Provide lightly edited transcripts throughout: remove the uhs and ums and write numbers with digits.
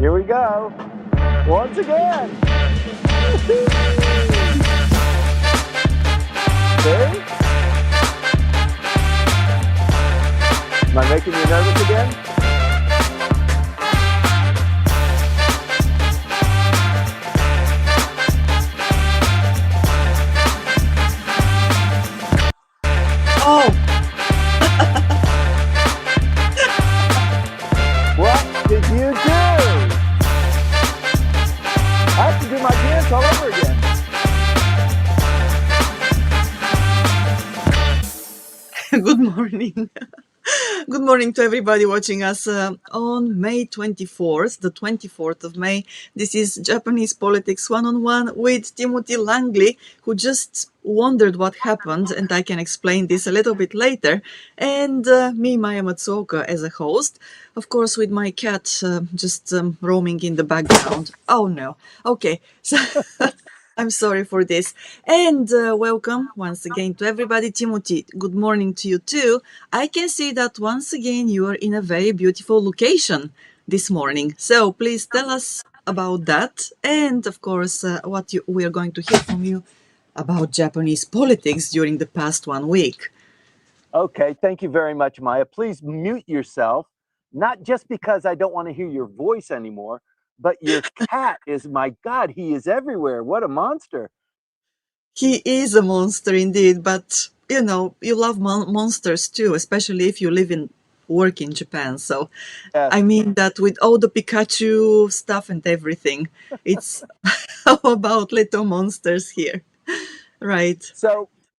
Here we go. Once again. See? Am I making you nervous again? Oh, What did you do? I have to do my dance all over again. good morning. Good morning to everybody watching us on May 24th, the 24th of May. This is Japanese Politics One-on-One with Timothy Langley, who just wondered what happened, and I can explain this a little bit later. And me, Maya Matsuoka, as a host. Of course, with my cat just roaming in the background. Oh no. Okay. So I'm sorry for this. And welcome once again to everybody. Timothy, good morning to you too. I can see that once again you are in a very beautiful location this morning. So please tell us about that. And of course, we are going to hear from you about Japanese politics during the past 1 week. Okay, thank you very much, Maya. Please mute yourself, not just because I don't want to hear your voice anymore, but your cat is, my God, he is everywhere. What a monster. He is a monster indeed, but you love monsters too, especially if you live in work in Japan. So I Yes. mean that with all the Pikachu stuff and everything, it's all about little monsters here, right?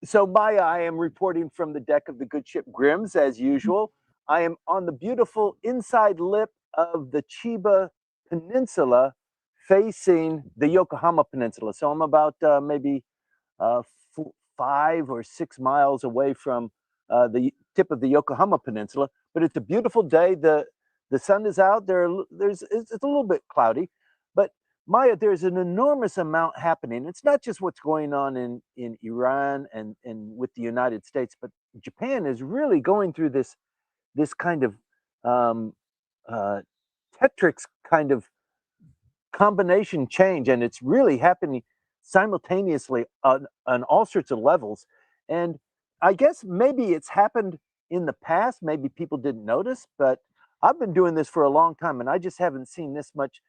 So, Maya, I am reporting from the deck of the good ship Grimm's as usual. I am on the beautiful inside lip of the Chiba Peninsula facing the Yokohama Peninsula. So I'm about maybe uh, 5 or 6 miles away from the tip of the Yokohama Peninsula. But it's a beautiful day. The sun is out. It's a little bit cloudy, but Maya, there's an enormous amount happening. It's not just what's going on in Iran and with the United States, but Japan is really going through this kind of um, uh, Tetrix kind of combination change, and it's really happening simultaneously on all sorts of levels. And I guess maybe it's happened in the past, maybe people didn't notice, but I've been doing this for a long time and I just haven't seen this much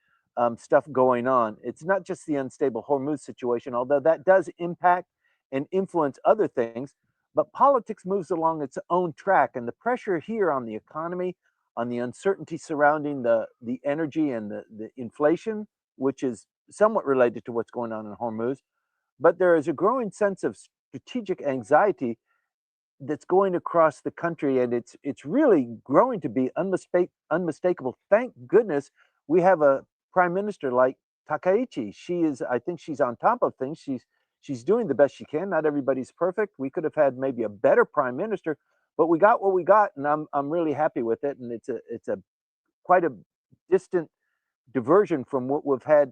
stuff going on. It's not just the unstable Hormuz situation, although that does impact and influence other things, but politics moves along its own track, and the pressure here on the economy, on the uncertainty surrounding the energy and the inflation, which is somewhat related to what's going on in Hormuz. But there is a growing sense of strategic anxiety that's going across the country, and it's really growing to be unmistakable. Thank goodness we have a prime minister like Takaichi. She is, I think, she's on top of things. She's doing the best she can. Not everybody's perfect. We could have had maybe a better prime minister, but we got what we got, and I'm really happy with it. And it's a quite a distant diversion from what we've had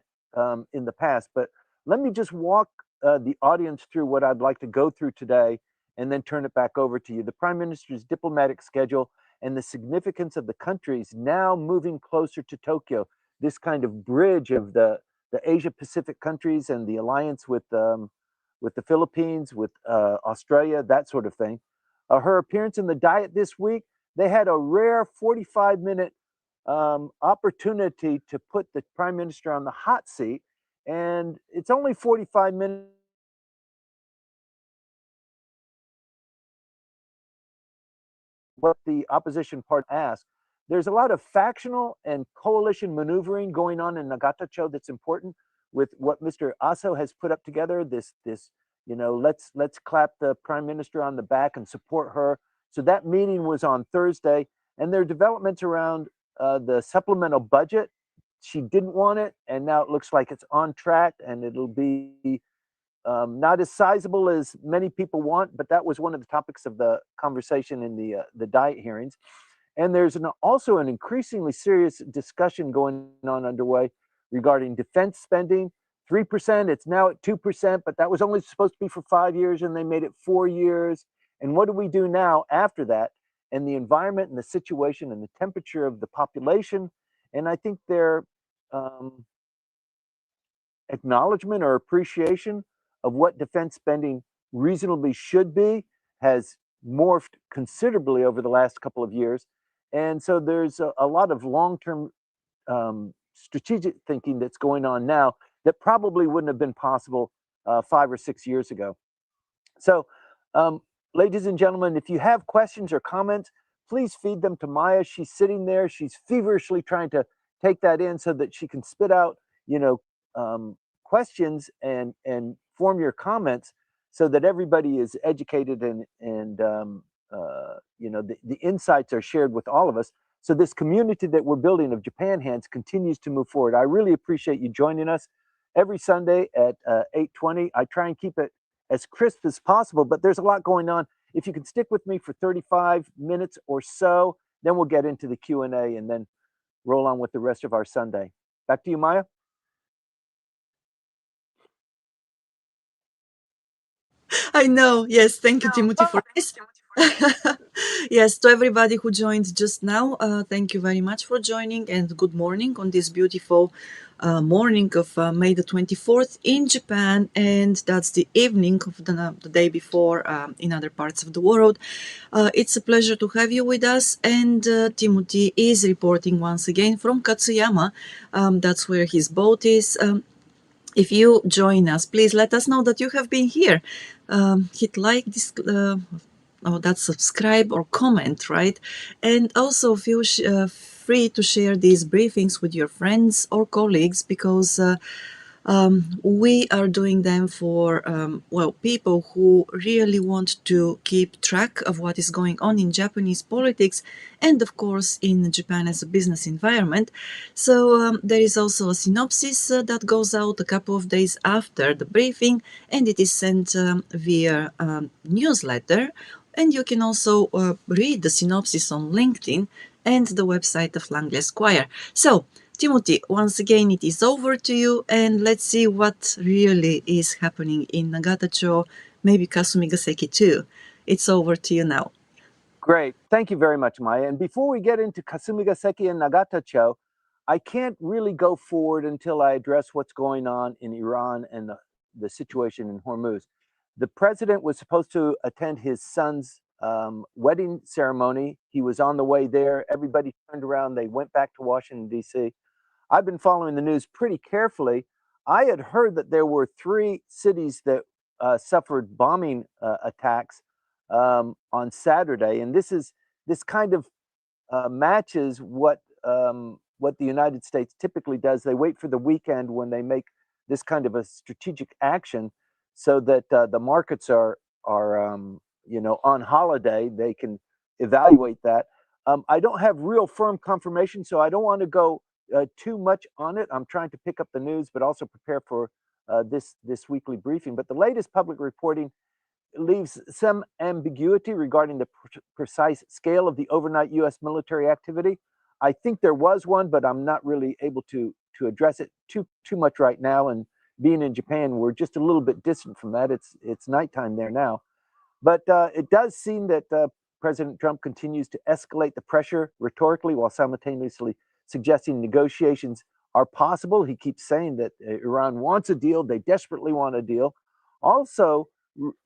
in the past. But let me just walk the audience through what I'd like to go through today and then turn it back over to you. The Prime Minister's diplomatic schedule and the significance of the countries now moving closer to Tokyo, this kind of bridge of the Asia Pacific countries and the alliance with the Philippines, with Australia, that sort of thing. Her appearance in the Diet this week, they had a rare 45-minute opportunity to put the prime minister on the hot seat, and it's only 45 minutes. What the opposition party asked. There's a lot of factional and coalition maneuvering going on in Nagatacho that's important with what Mr. Aso has put up together. Let's clap the prime minister on the back and support her. So that meeting was on Thursday, and there are developments around the supplemental budget. She didn't want it, and now it looks like it's on track, and it'll be not as sizable as many people want, but that was one of the topics of the conversation in the diet hearings. And there's also an increasingly serious discussion going on underway regarding defense spending. 3%, it's now at 2%, but that was only supposed to be for 5 years, and they made it 4 years. And what do we do now after that? And the environment and the situation and the temperature of the population. And I think they're um, acknowledgement or appreciation of what defense spending reasonably should be has morphed considerably over the last couple of years. And so there's a lot of long term strategic thinking that's going on now that probably wouldn't have been possible 5 or 6 years ago. So, um, ladies and gentlemen, if you have questions or comments, please feed them to Maya. She's sitting there. She's feverishly trying to take that in so that she can spit out, you know, questions and form your comments so that everybody is educated and the insights are shared with all of us. So this community that we're building of Japan Hands continues to move forward. I really appreciate you joining us every Sunday at 8:20. I try and keep it as crisp as possible, but there's a lot going on. If you can stick with me for 35 minutes or so, then we'll get into the Q&A and then roll on with the rest of our Sunday. Back to you, Maya. I know. Yes, thank you, Timothy, for this. Yes, to everybody who joined just now, thank you very much for joining and good morning on this beautiful morning of May the 24th in Japan, and that's the evening of the day before in other parts of the world. It's a pleasure to have you with us, and Timothy is reporting once again from Katsuyama. That's where his boat is. If you join us, please let us know that you have been here. Hit like this, that's subscribe or comment, right? And also feel free to share these briefings with your friends or colleagues, because we are doing them for people who really want to keep track of what is going on in Japanese politics and of course in Japan as a business environment. So there is also a synopsis that goes out a couple of days after the briefing, and it is sent via newsletter, and you can also read the synopsis on LinkedIn and the website of Langley Esquire. So Timothy, once again, it is over to you, and let's see what really is happening in Nagata-cho, maybe Kasumigaseki too. It's over to you now. Great. Thank you very much, Maya. And before we get into Kasumigaseki and Nagata-cho, I can't really go forward until I address what's going on in Iran and the situation in Hormuz. The president was supposed to attend his son's wedding ceremony. He was on the way there. Everybody turned around. They went back to Washington, D.C. I've been following the news pretty carefully. I had heard that there were 3 cities that suffered bombing attacks on Saturday, and this kind of matches what the United States typically does. They wait for the weekend when they make this kind of a strategic action, so that the markets are on holiday. They can evaluate that. I don't have real firm confirmation, so I don't want to go too much on it. I'm trying to pick up the news, but also prepare for this weekly briefing. But the latest public reporting leaves some ambiguity regarding the precise scale of the overnight U.S. military activity. I think there was one, but I'm not really able to address it too much right now. And being in Japan, we're just a little bit distant from that. It's nighttime there now, but it does seem that President Trump continues to escalate the pressure rhetorically while simultaneously suggesting negotiations are possible. He keeps saying that Iran wants a deal; they desperately want a deal. Also,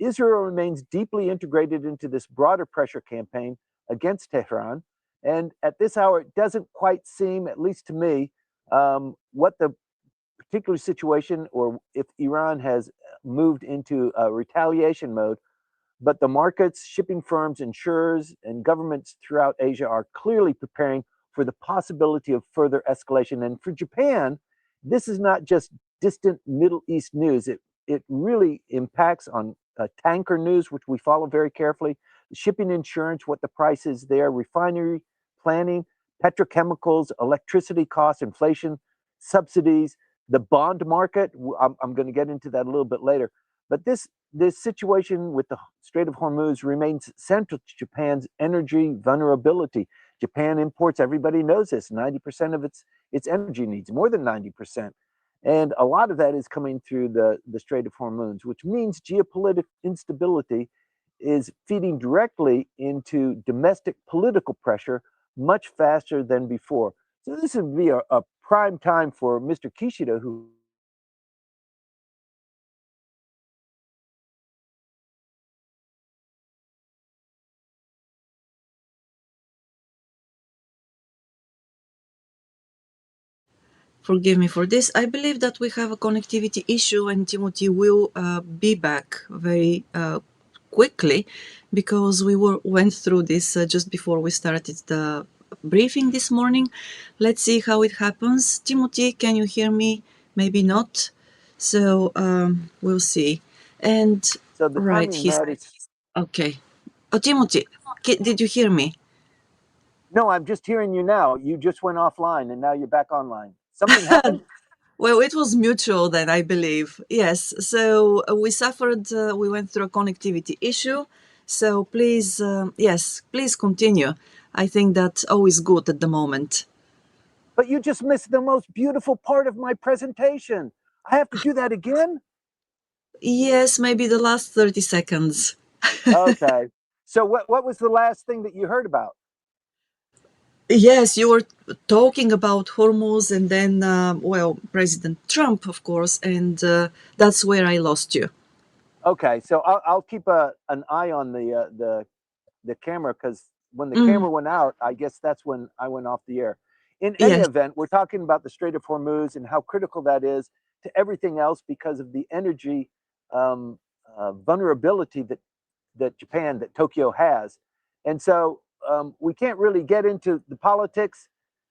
Israel remains deeply integrated into this broader pressure campaign against Tehran. And at this hour, it doesn't quite seem, at least to me, what the particular situation or if Iran has moved into a retaliation mode. But the markets, shipping firms, insurers, and governments throughout Asia are clearly preparing for the possibility of further escalation. And for Japan, this is not just distant Middle East news. It really impacts on tanker news, which we follow very carefully, shipping insurance, what the price is there, refinery planning, petrochemicals, electricity costs, inflation, subsidies, the bond market. I'm going to get into that a little bit later. But this situation with the Strait of Hormuz remains central to Japan's energy vulnerability. Japan imports, everybody knows this, 90% of its energy needs, more than 90%. And a lot of that is coming through the Strait of Hormuz, which means geopolitical instability is feeding directly into domestic political pressure much faster than before. So this would be a prime time for Mr. Kishida, who Forgive me for this. I believe that we have a connectivity issue, and Timothy will be back very quickly, because we went through this just before we started the briefing this morning. Let's see how it happens. Timothy, can you hear me? Maybe not. So we'll see. And so the right, timing he's matters. okay. Oh, Timothy, did you hear me? No, I'm just hearing you now. You just went offline and now you're back online. Something happened? Well, it was mutual then, I believe. Yes. So we suffered, we went through a connectivity issue. So please, yes, please continue. I think that's always good at the moment. But you just missed the most beautiful part of my presentation. I have to do that again? Yes, maybe the last 30 seconds. Okay. So what was the last thing that you heard about? Yes, you were talking about Hormuz and then, well, President Trump, of course, and that's where I lost you. Okay, so I'll keep an eye on the camera, because when the Mm, camera went out, I guess that's when I went off the air. In any yes, event, we're talking about the Strait of Hormuz and how critical that is to everything else because of the energy um, vulnerability that Japan, that Tokyo has. And so we can't really get into the politics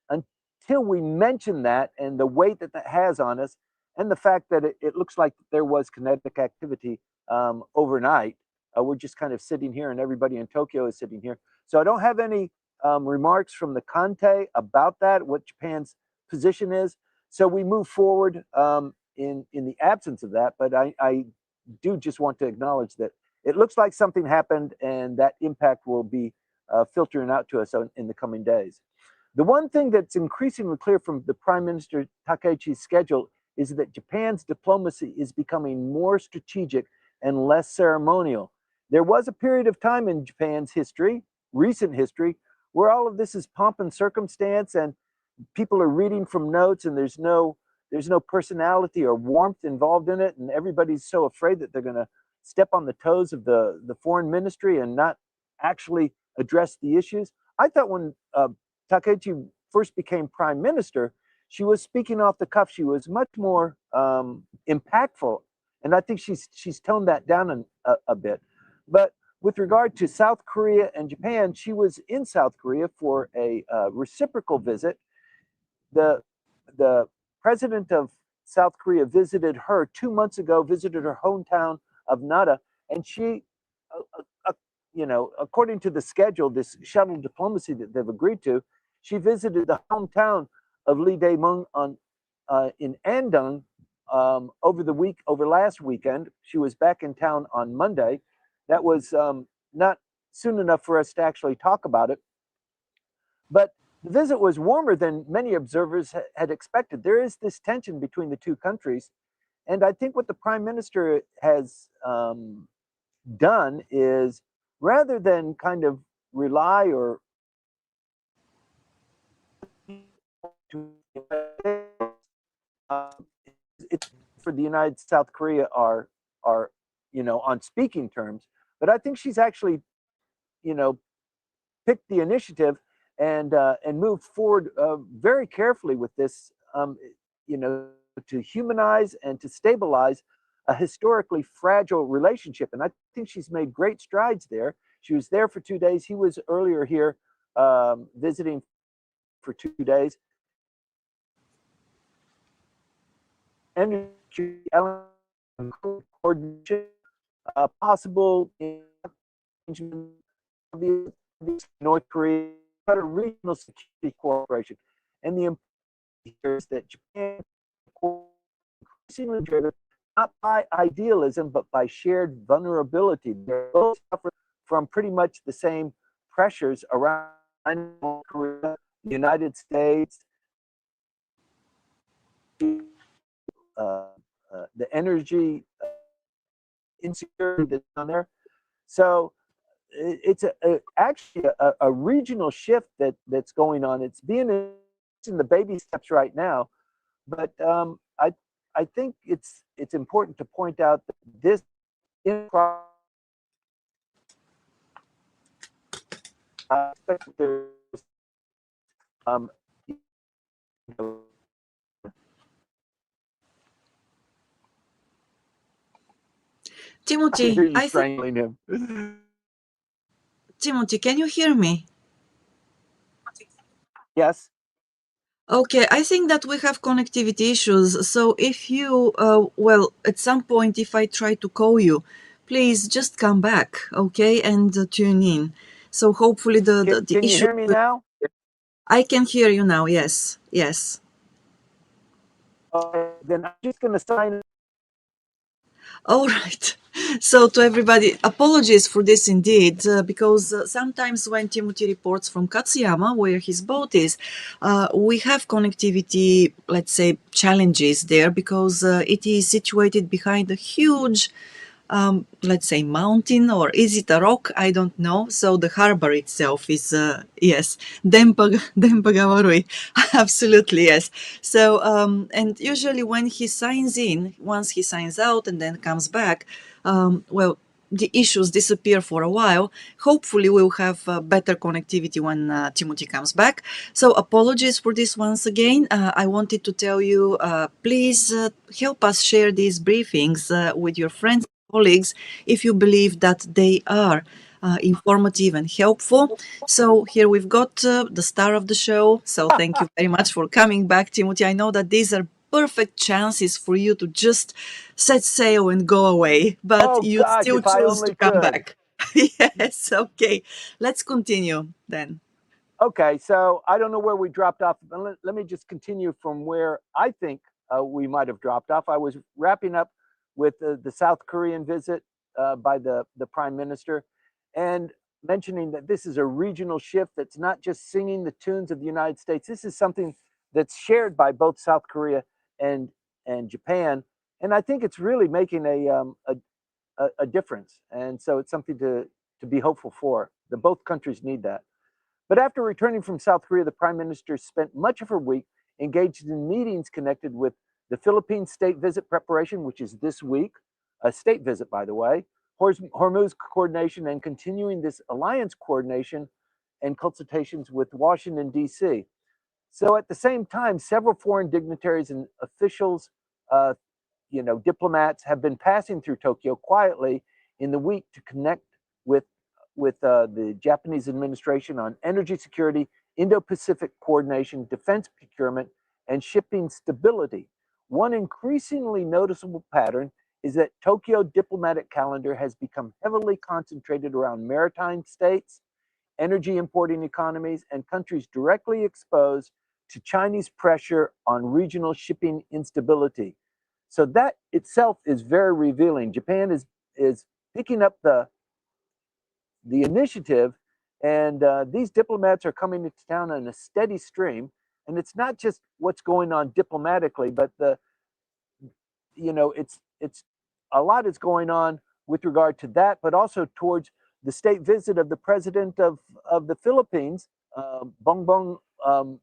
until we mention that and the weight that that has on us, and the fact that it looks like there was kinetic activity overnight. We're just kind of sitting here, and everybody in Tokyo is sitting here. So I don't have any remarks from the Kante about that, what Japan's position is. So we move forward in the absence of that. But I do just want to acknowledge that it looks like something happened, and that impact will be filtering out to us in the coming days. The one thing that's increasingly clear from the Prime Minister Takaichi's schedule is that Japan's diplomacy is becoming more strategic and less ceremonial. There was a period of time in Japan's history, recent history, where all of this is pomp and circumstance, and people are reading from notes, and there's no personality or warmth involved in it, and everybody's so afraid that they're going to step on the toes of the foreign ministry and not actually address the issues. I thought when Takaichi first became prime minister, she was speaking off the cuff. She was much more impactful, and I think she's toned that down a bit. But with regard to South Korea and Japan, she was in South Korea for a reciprocal visit. The president of South Korea visited her 2 months ago, visited her hometown of Nara, and she, uh, uh, according to the schedule, this shuttle diplomacy that they've agreed to, she visited the hometown of Lee Dae-mung in Andong over last weekend. She was back in town on Monday. That was not soon enough for us to actually talk about it, but the visit was warmer than many observers had expected. There is this tension between the two countries. And I think what the prime minister has done is, rather than kind of rely or um, it's for the United South Korea are on speaking terms, but I think she's actually you know picked the initiative and moved forward very carefully with this, you know, to humanize and to stabilize a historically fragile relationship. And I think she's made great strides there. She was there for 2 days. He was earlier here visiting for 2 days. Energy coordination, possible North Korea, but a regional security cooperation. And the important here is that Japan is increasingly driven not by idealism, but by shared vulnerability. They both suffer from pretty much the same pressures around North Korea, the United States, the energy insecurity that's on there. So it's actually a regional shift that's going on. It's being in the baby steps right now, but I think it's important to point out that this um, I can hear Timothy, you I think, strangling him. Timothy, can you hear me? Yes. Okay, I think that we have connectivity issues. So if you, well, at some point, if I try to call you, please just come back, okay, and tune in. So hopefully the Can you issue. hear me now? I can hear you now. Yes, yes. Okay, then I'm just going to sign. All right. So, to everybody, apologies for this indeed, because sometimes when Timothy reports from Katsuyama, where his boat is, we have connectivity, let's say, challenges there because it is situated behind a huge, let's say, mountain, or is it a rock? I don't know. So the harbor itself is, yes, Dempagawarui. Absolutely, yes. So, and usually when he signs in, once he signs out and then comes back, well, the issues disappear for a while. Hopefully, we'll have better connectivity when Timothy comes back. So, apologies for this once again. I wanted to tell you, please help us share these briefings with your friends, colleagues, if you believe that they are informative and helpful. So here we've got the star of the show. So thank you very much for coming back, Timothy. I know that these are perfect chances for you to just set sail and go away, but Oh you gosh, still if I choose to only come could. back. Yes, okay. Let's continue then. Okay, so I don't know where we dropped off. Let me just continue from where I think we might have dropped off. I was wrapping up with the South Korean visit by the prime minister, and mentioning that this is a regional shift that's not just singing the tunes of the United States. This is something that's shared by both South Korea and and Japan, and I think it's really making a difference. And so it's something to be hopeful for. The both countries need that. But after returning from South Korea, the prime minister spent much of her week engaged in meetings connected with the Philippines state visit preparation, which is this week, a state visit, by the way, Hormuz coordination, and continuing this alliance coordination and consultations with Washington, D.C. So at the same time, several foreign dignitaries and officials, uh, diplomats have been passing through Tokyo quietly in the week to connect with the Japanese administration on energy security, Indo-Pacific coordination, defense procurement, and shipping stability. One increasingly noticeable pattern is that Tokyo diplomatic calendar has become heavily concentrated around maritime states, energy importing economies, and countries directly exposed to Chinese pressure on regional shipping instability. So that itself is very revealing. Japan is picking up the initiative, and these diplomats are coming into town in a steady stream. And it's not just what's going on diplomatically, but it's a lot is going on with regard to that, but also towards the state visit of the president of the Philippines, Bongbong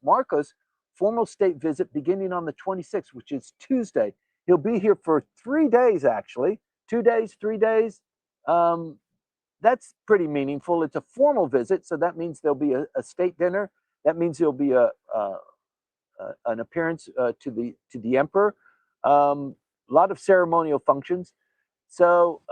Marcos, formal state visit beginning on the 26th, which is Tuesday. He'll be here for 3 days, actually, 2 days, 3 days. Um, that's pretty meaningful. It's a formal visit, so that means there'll be a state dinner. That means there'll be an appearance to the emperor. A lot of ceremonial functions. So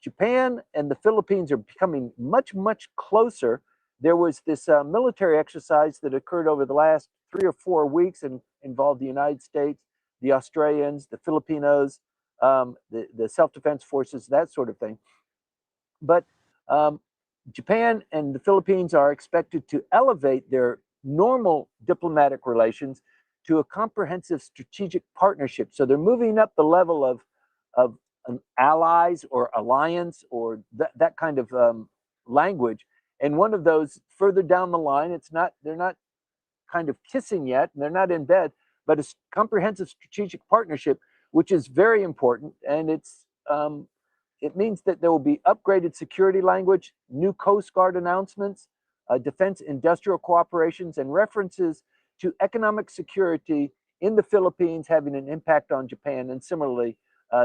Japan and the Philippines are becoming much closer. There was this military exercise that occurred over the last 3 or 4 weeks and involved the United States, the Australians, the Filipinos, the self-defense forces, that sort of thing. But um, Japan and the Philippines are expected to elevate their normal diplomatic relations to a comprehensive strategic partnership. So they're moving up the level of allies or alliance or that kind of language. And one of those further down the line, they're not kind of kissing yet, and they're not in bed, but a comprehensive strategic partnership, which is very important. And it means that there will be upgraded security language, new Coast Guard announcements, defense industrial cooperations, and references to economic security in the Philippines having an impact on Japan, and similarly,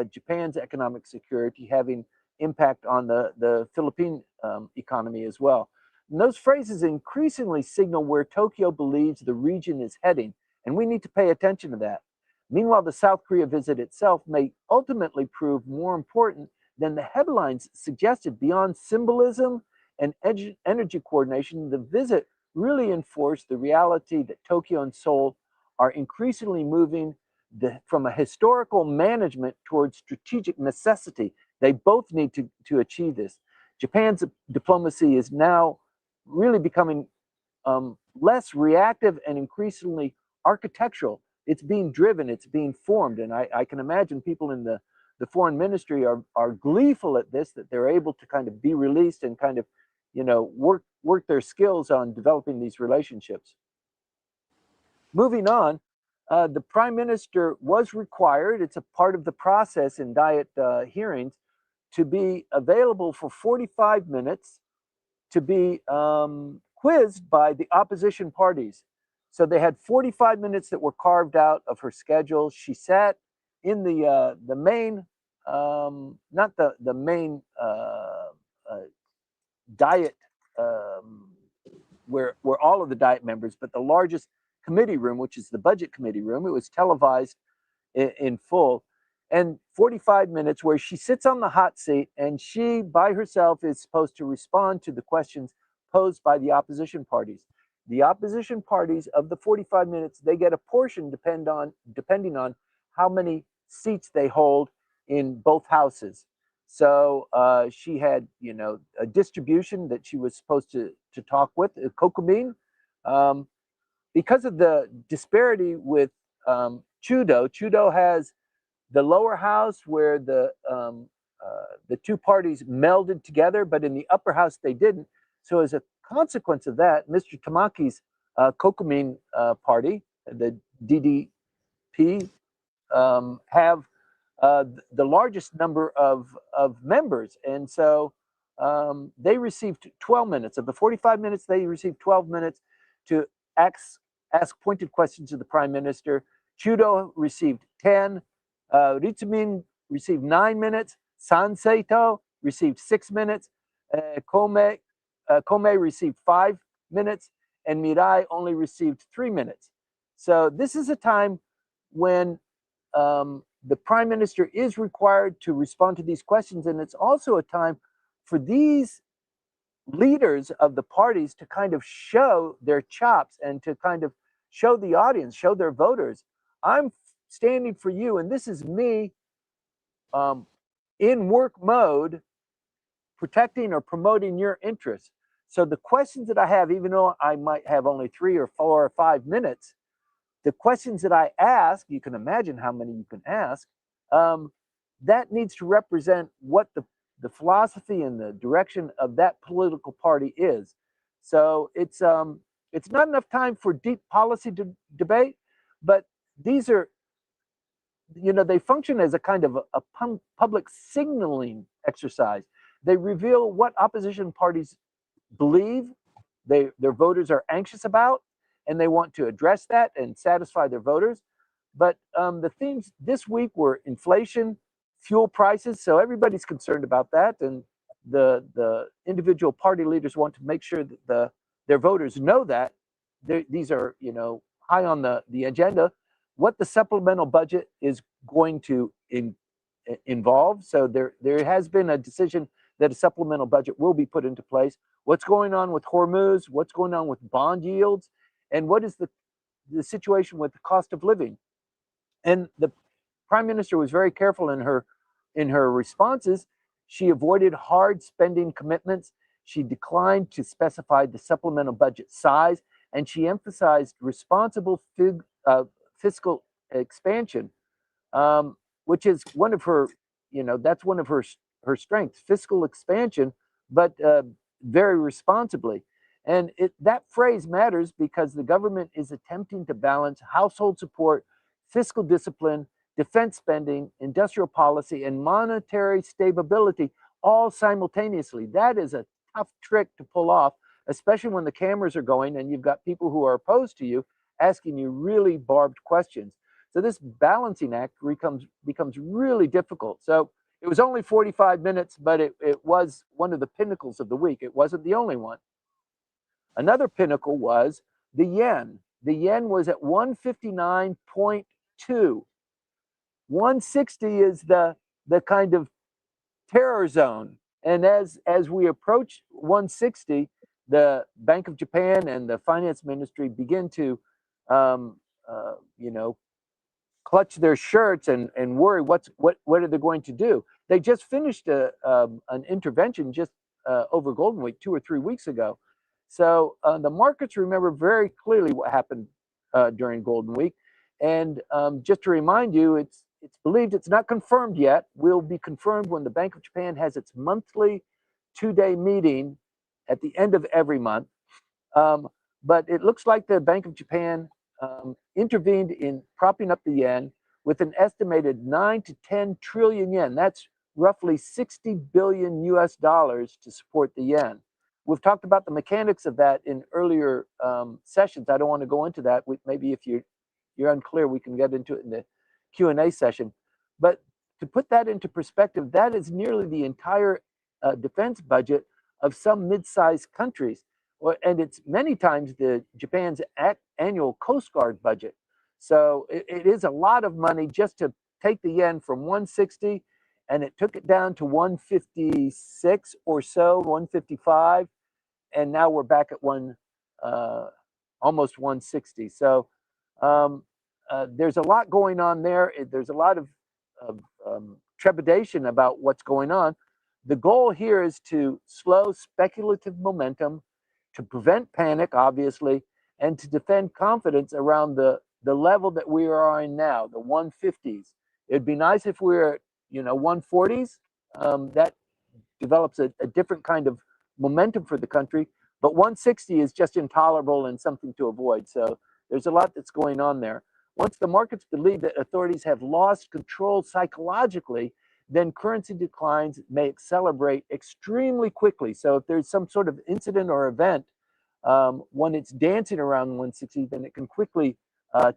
Japan's economic security having impact on the Philippine economy as well. And those phrases increasingly signal where Tokyo believes the region is heading, and we need to pay attention to that. Meanwhile, the South Korea visit itself may ultimately prove more important than the headlines suggested. Beyond symbolism and energy coordination, the visit really enforced the reality that Tokyo and Seoul are increasingly moving from a historical management towards strategic necessity. They both need to achieve this. Japan's diplomacy is now really becoming less reactive and increasingly architectural. It's being driven, it's being formed. And I can imagine people in the foreign ministry are gleeful at this, that they're able to kind of be released and kind of, work their skills on developing these relationships. Moving on, the prime minister was required, it's a part of the process in Diet hearings, to be available for 45 minutes to be quizzed by the opposition parties. So they had 45 minutes that were carved out of her schedule. She sat in the main, not the main Diet, where all of the Diet members, but the largest committee room, which is the budget committee room. It was televised in full, and 45 minutes where she sits on the hot seat and she by herself is supposed to respond to the questions posed by the opposition parties. The opposition parties, of the 45 minutes, they get a portion depending on how many seats they hold in both houses. So she had, a distribution that she was supposed to talk with, Kokumin. Because of the disparity with Chudo has the lower house where the two parties melded together, but in the upper house they didn't. So as a consequence of that, Mr. Tamaki's Kokumin party, the DDP, have the largest number of members, and so they received 12 minutes of the 45 minutes. They received 12 minutes to ask pointed questions to the prime minister. Chudo received 10. Ritsumin received 9 minutes. Sanseito received 6 minutes. Kome received 5 minutes, and Mirai only received 3 minutes. So this is a time when the prime minister is required to respond to these questions, and it's also a time for these leaders of the parties to kind of show their chops and to kind of show the audience, show their voters, I'm standing for you, and this is me in work mode, protecting or promoting your interests. So the questions that I have, even though I might have only 3 or 4 or 5 minutes, the questions that I ask, you can imagine how many you can ask, that needs to represent what the philosophy and the direction of that political party is. So it's not enough time for deep policy debate, but these are, they function as a kind of a public signaling exercise. They reveal what opposition parties believe their voters are anxious about, and they want to address that and satisfy their voters. But the themes this week were inflation, fuel prices, so everybody's concerned about that, and the individual party leaders want to make sure that their voters know that these are high on the agenda. What the supplemental budget is going to involve. So there has been a decision that a supplemental budget will be put into place. What's going on with Hormuz? What's going on with bond yields? And what is the situation with the cost of living? And the prime minister was very careful in her responses. She avoided hard spending commitments. She declined to specify the supplemental budget size, and she emphasized responsible fiscal expansion, which is one of her, that's one of her strengths, fiscal expansion, but very responsibly. And that phrase matters because the government is attempting to balance household support, fiscal discipline, defense spending, industrial policy, and monetary stability all simultaneously. That is a tough trick to pull off, especially when the cameras are going and you've got people who are opposed to you. asking you really barbed questions. So this balancing act becomes really difficult. So it was only 45 minutes, but it was one of the pinnacles of the week. It wasn't the only one. Another pinnacle was the yen. The yen was at 159.2. 160 is the kind of terror zone. And as we approach 160, the Bank of Japan and the finance ministry begin to, you know, clutch their shirts and worry what are they going to do. They just finished an intervention just over Golden Week 2 or 3 weeks ago. So the markets remember very clearly what happened during Golden Week. And just to remind you, it's believed, it's not confirmed yet, will be confirmed when the Bank of Japan has its monthly 2-day meeting at the end of every month. But it looks like the Bank of Japan intervened in propping up the yen with an estimated 9 to 10 trillion yen. That's roughly 60 billion US dollars to support the yen. We've talked about the mechanics of that in earlier sessions. I don't want to go into that. Maybe if you're unclear, we can get into it in the Q&A session. But to put that into perspective, that is nearly the entire defense budget of some mid-sized countries. And it's many times Japan's annual Coast Guard budget. So it is a lot of money just to take the yen from 160, and it took it down to 156 or so, 155, and now we're back at almost 160. So there's a lot going on there. There's a lot of trepidation about what's going on. The goal here is to slow speculative momentum, to prevent panic, obviously, and to defend confidence around the level that we are in now, the 150s. It'd be nice if we were at 140s. That develops a different kind of momentum for the country. But 160 is just intolerable and something to avoid. So there's a lot that's going on there. Once the markets believe that authorities have lost control psychologically, then currency declines may accelerate extremely quickly. So if there's some sort of incident or event, when it's dancing around 160, then it can quickly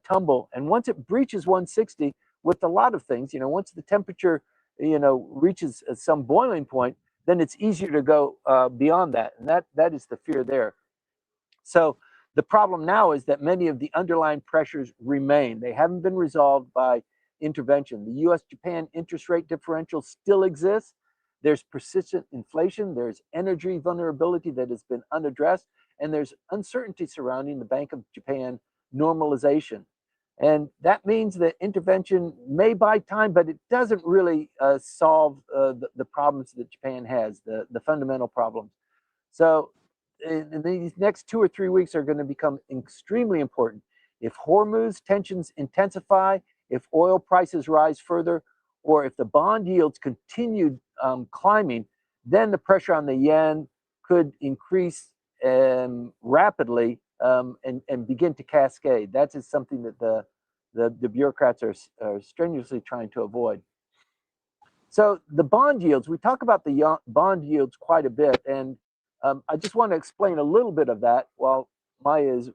tumble. And once it breaches 160, with a lot of things, once the temperature, reaches some boiling point, then it's easier to go beyond that. And that is the fear there. So the problem now is that many of the underlying pressures remain. They haven't been resolved by intervention. The US-Japan interest rate differential still exists. There's persistent inflation. There's energy vulnerability that has been unaddressed. And there's uncertainty surrounding the Bank of Japan normalization. And that means that intervention may buy time, but it doesn't really solve the problems that Japan has, the fundamental problems. So in these next 2 or 3 weeks are going to become extremely important. If Hormuz tensions intensify, if oil prices rise further, or if the bond yields continue climbing, then the pressure on the yen could increase rapidly and begin to cascade. That is something that the bureaucrats are strenuously trying to avoid. So the bond yields, we talk about the bond yields quite a bit, and I just want to explain a little bit of that while Maya is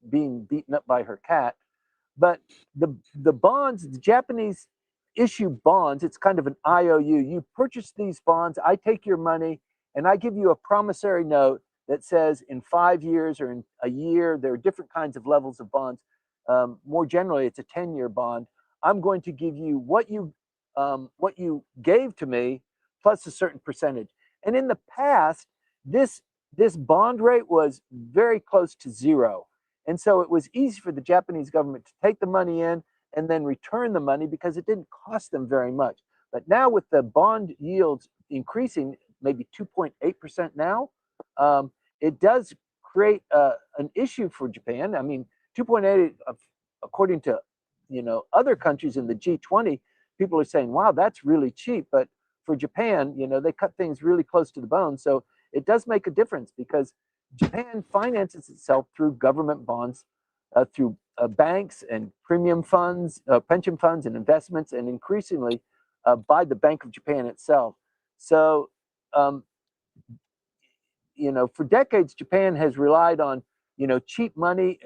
being beaten up by her cat. But the bonds, the Japanese issue bonds, it's kind of an IOU. You purchase these bonds, I take your money, and I give you a promissory note that says in 5 years or in a year, there are different kinds of levels of bonds. More generally, it's a 10-year bond. I'm going to give you what you gave to me plus a certain percentage. And in the past, this bond rate was very close to zero. And so it was easy for the Japanese government to take the money in and then return the money because it didn't cost them very much. But now with the bond yields increasing, maybe 2.8% now, it does create an issue for Japan. I mean, 2.8, according to other countries in the G20, people are saying, wow, that's really cheap. But for Japan, they cut things really close to the bone. So it does make a difference because Japan finances itself through government bonds, through banks and premium funds, pension funds and investments, and increasingly by the Bank of Japan itself. So, for decades, Japan has relied on, cheap money,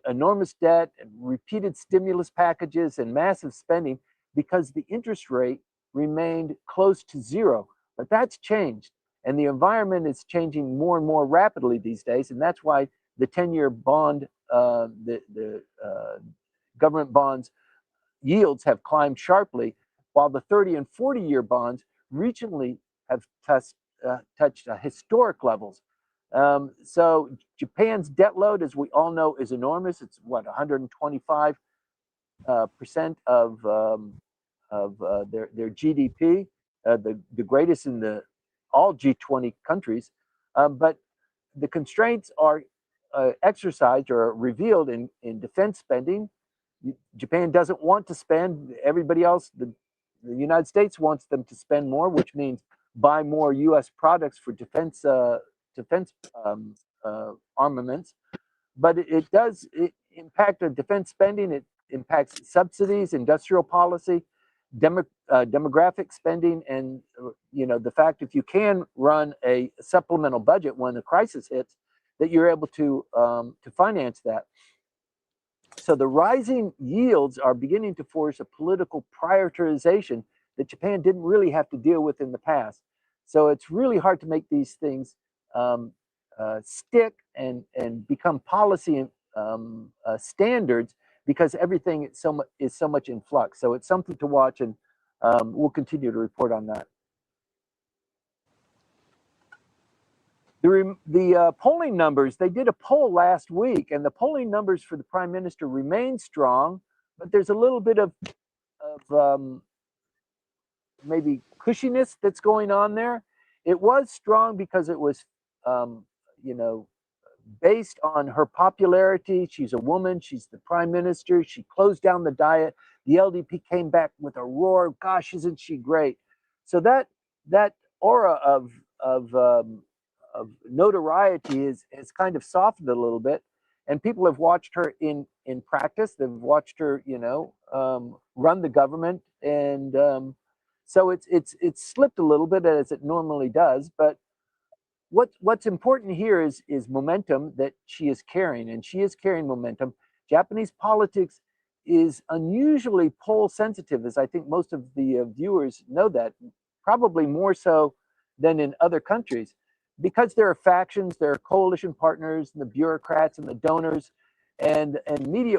enormous debt, and repeated stimulus packages, and massive spending because the interest rate remained close to zero. But that's changed, and the environment is changing more and more rapidly these days, and that's why the 10-year bond, the government bonds yields have climbed sharply, while the 30 and 40-year bonds recently have touched historic levels. So Japan's debt load, as we all know, is enormous. It's what, 125% of their GDP, the greatest in all G20 countries. But the constraints are exercised or revealed in defense spending. Japan doesn't want to spend. Everybody else, the United States wants them to spend more, which means buy more U.S. products for defense armaments. But it does impact on defense spending. It impacts subsidies, industrial policy, demographic spending, and the fact if you can run a supplemental budget when a crisis hits, that you're able to finance that. So the rising yields are beginning to force a political prioritization that Japan didn't really have to deal with in the past. So it's really hard to make these things stick and become policy standards because everything is so much in flux. So it's something to watch, and we'll continue to report on that. The polling numbers, they did a poll last week, and the polling numbers for the prime minister remain strong, but there's a little bit of maybe cushiness that's going on there. It was strong because it was, based on her popularity. She's a woman, she's the prime minister, she closed down the diet. The LDP came back with a roar, gosh, isn't she great? So that aura of notoriety is kind of softened a little bit, and people have watched her in practice. They've watched her, run the government, and so it's slipped a little bit as it normally does. But what's important here is momentum that she is carrying, and she is carrying momentum. Japanese politics is unusually poll sensitive, as I think most of the viewers know that, probably more so than in other countries, because there are factions, there are coalition partners, and the bureaucrats and the donors, and media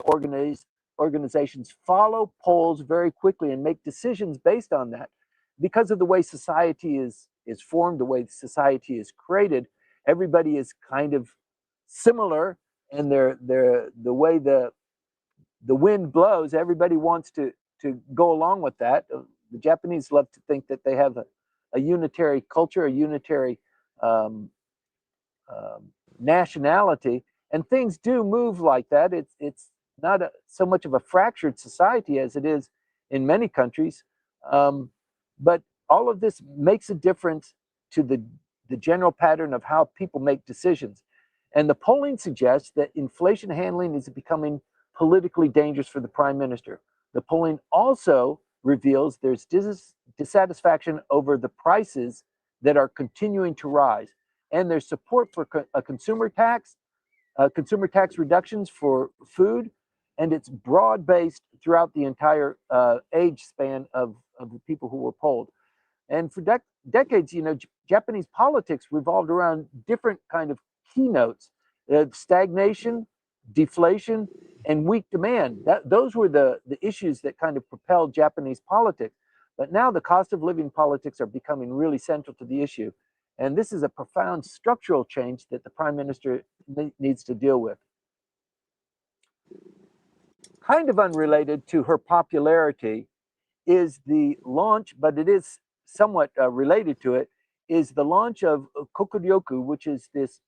organizations follow polls very quickly and make decisions based on that. Because of the way society is formed, the way society is created, everybody is kind of similar, and the way the wind blows, everybody wants to go along with that. The Japanese love to think that they have a unitary culture, a unitary nationality, and things do move like that. It's not so much of a fractured society as it is in many countries, but all of this makes a difference to the general pattern of how people make decisions. And the polling suggests that inflation handling is becoming politically dangerous for the prime minister. The polling also reveals there's dissatisfaction over the prices that are continuing to rise, and there's support for a consumer tax reductions for food, and it's broad-based throughout the entire age span of the people who were polled. And for decades, Japanese politics revolved around different kind of keynotes: stagnation, deflation, and weak demand. Those were the issues that kind of propelled Japanese politics. But now the cost of living politics are becoming really central to the issue. And this is a profound structural change that the prime minister needs to deal with. Kind of unrelated to her popularity is the launch, but it is somewhat related to it, is the launch of Kokuryoku, which is this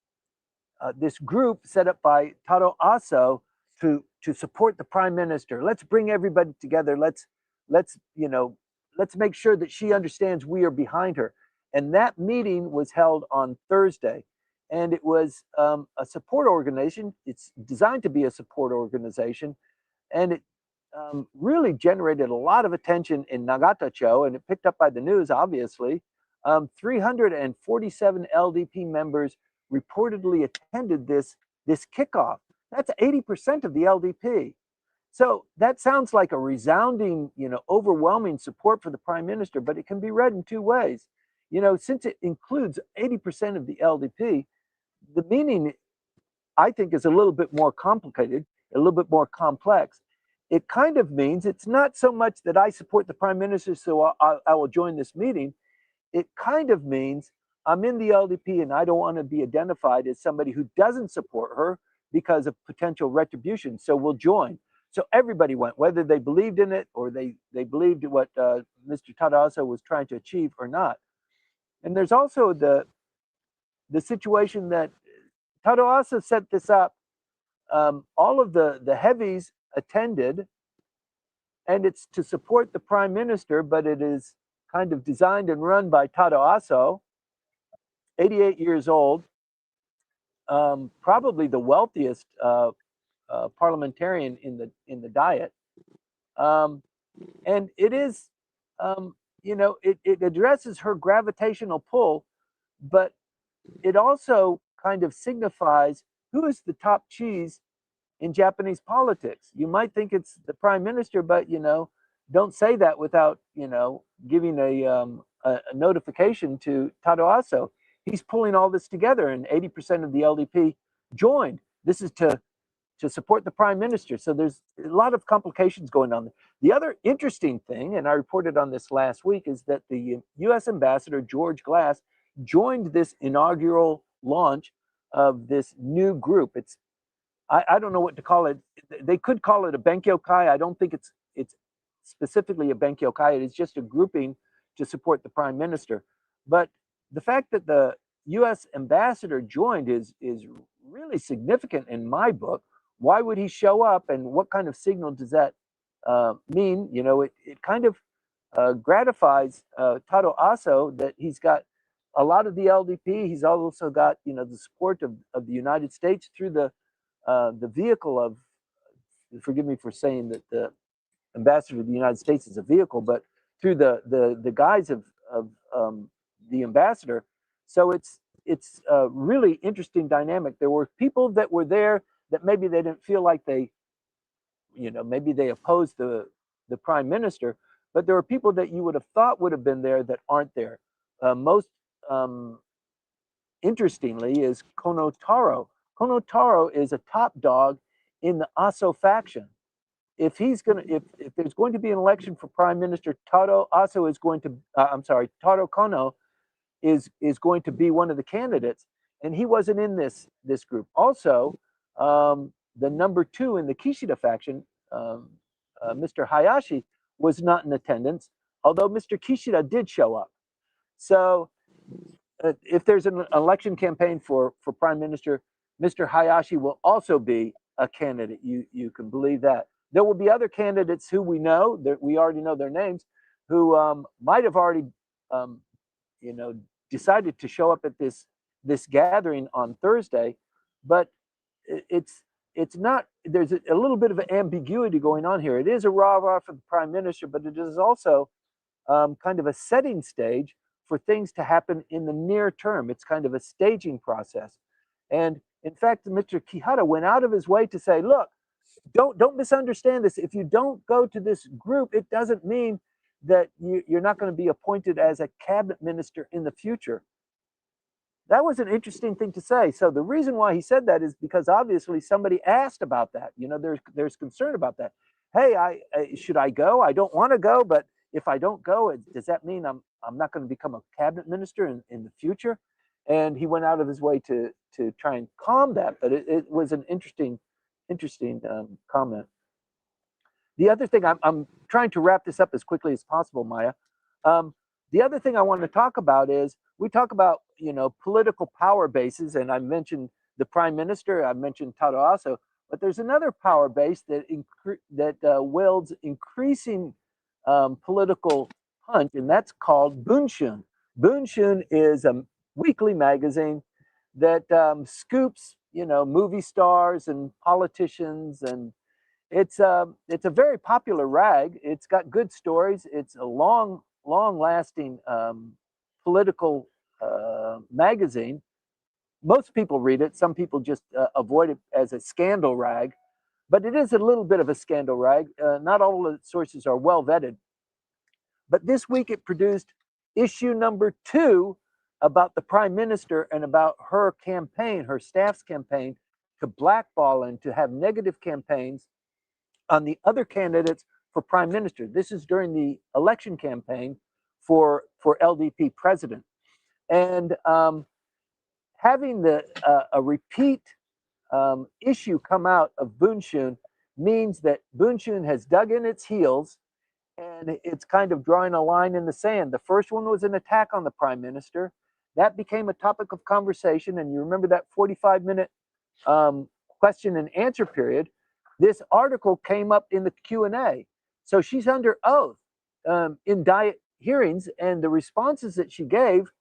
group set up by Taro Aso to support the prime minister. Let's bring everybody together. Let's make sure that she understands we are behind her. And that meeting was held on Thursday, and it was a support organization. It's designed to be a support organization, and it really generated a lot of attention in Nagatacho, and it picked up by the news, obviously. 347 LDP members reportedly attended this kickoff. That's 80% of the LDP. So that sounds like a resounding, overwhelming support for the prime minister, but it can be read in two ways. Since it includes 80% of the LDP, the meaning, I think, is a little bit more complicated, a little bit more complex. It kind of means it's not so much that I support the prime minister, so I will join this meeting. It kind of means I'm in the LDP and I don't want to be identified as somebody who doesn't support her because of potential retribution. So we'll join. So everybody went, whether they believed in it or they believed what Mr. Tadasu was trying to achieve or not. And there's also the situation that Tadasu set this up. All of the heavies attended, and it's to support the prime minister, but it is kind of designed and run by Tadasu, 88 years old, probably the wealthiest parliamentarian in the Diet, and it is, it addresses her gravitational pull, but it also kind of signifies who is the top cheese in Japanese politics. You might think it's the prime minister, but don't say that without giving a notification to Tadasu. He's pulling all this together, and 80% of the LDP joined. This is to support the prime minister. So there's a lot of complications going on. The other interesting thing, and I reported on this last week, is that the U.S. ambassador George Glass joined this inaugural launch of this new group. I don't know what to call it. They could call it a Benkyokai. I don't think it's specifically a Benkyokai. It is just a grouping to support the prime minister. But the fact that the U.S. ambassador joined is really significant in my book. Why would he show up, and what kind of signal does that mean? It kind of gratifies Taro Aso that he's got a lot of the LDP. He's also got the support of the United States through the vehicle of, forgive me for saying that the ambassador of the United States is a vehicle, but through the guise of the ambassador. So it's a really interesting dynamic. There were people that were there that maybe they didn't feel like maybe they opposed the prime minister, but there were people that you would have thought would have been there that aren't there. Most interestingly is Kono Taro. Kono Taro is a top dog in the Aso faction. If there's going to be an election for prime minister, Taro Aso is going to, Taro Kono is going to be one of the candidates, and he wasn't in this group. Also, the number 2 in the Kishida faction, Mr. Hayashi, was not in attendance, although Mr. Kishida did show up. So if there's an election campaign for prime minister, Mr. Hayashi will also be a candidate. You can believe that. There will be other candidates who we know, that we already know their names, who might have already decided to show up at this gathering on Thursday, but it's not. There's a little bit of an ambiguity going on here. It is a rah-rah for the prime minister, but it is also kind of a setting stage for things to happen in the near term. It's kind of a staging process. And in fact, Mr. Kihara went out of his way to say, look, don't misunderstand this. If you don't go to this group, it doesn't mean that you're not going to be appointed as a cabinet minister in the future. That was an interesting thing to say. So the reason why he said that is because obviously somebody asked about that. There's concern about that. Hey, should I go? I don't want to go, but if I don't go, does that mean I'm not going to become a cabinet minister in the future? And he went out of his way to try and calm that. But it was an interesting comment. The other thing, I'm trying to wrap this up as quickly as possible, Maya. The other thing I want to talk about is we talk about political power bases, and I mentioned the prime minister, I mentioned Taro Aso, but there's another power base that wields increasing political punch, and that's called Bunshun. Bunshun is a weekly magazine that scoops movie stars and politicians, and it's a very popular rag. It's got good stories. It's a long lasting political magazine, most people read it. Some people just avoid it as a scandal rag, but it is a little bit of a scandal rag. Not all of the sources are well vetted. But this week it produced issue number 2 about the prime minister and about her campaign, her staff's campaign, to blackball and to have negative campaigns on the other candidates for prime minister. This is during the election campaign for LDP president. And having a repeat issue come out of Bunshun means that Bunshun has dug in its heels and it's kind of drawing a line in the sand. The first one was an attack on the prime minister. That became a topic of conversation. And you remember that 45-minute question and answer period. This article came up in the Q&A. So she's under oath in diet hearings, and the responses that she gave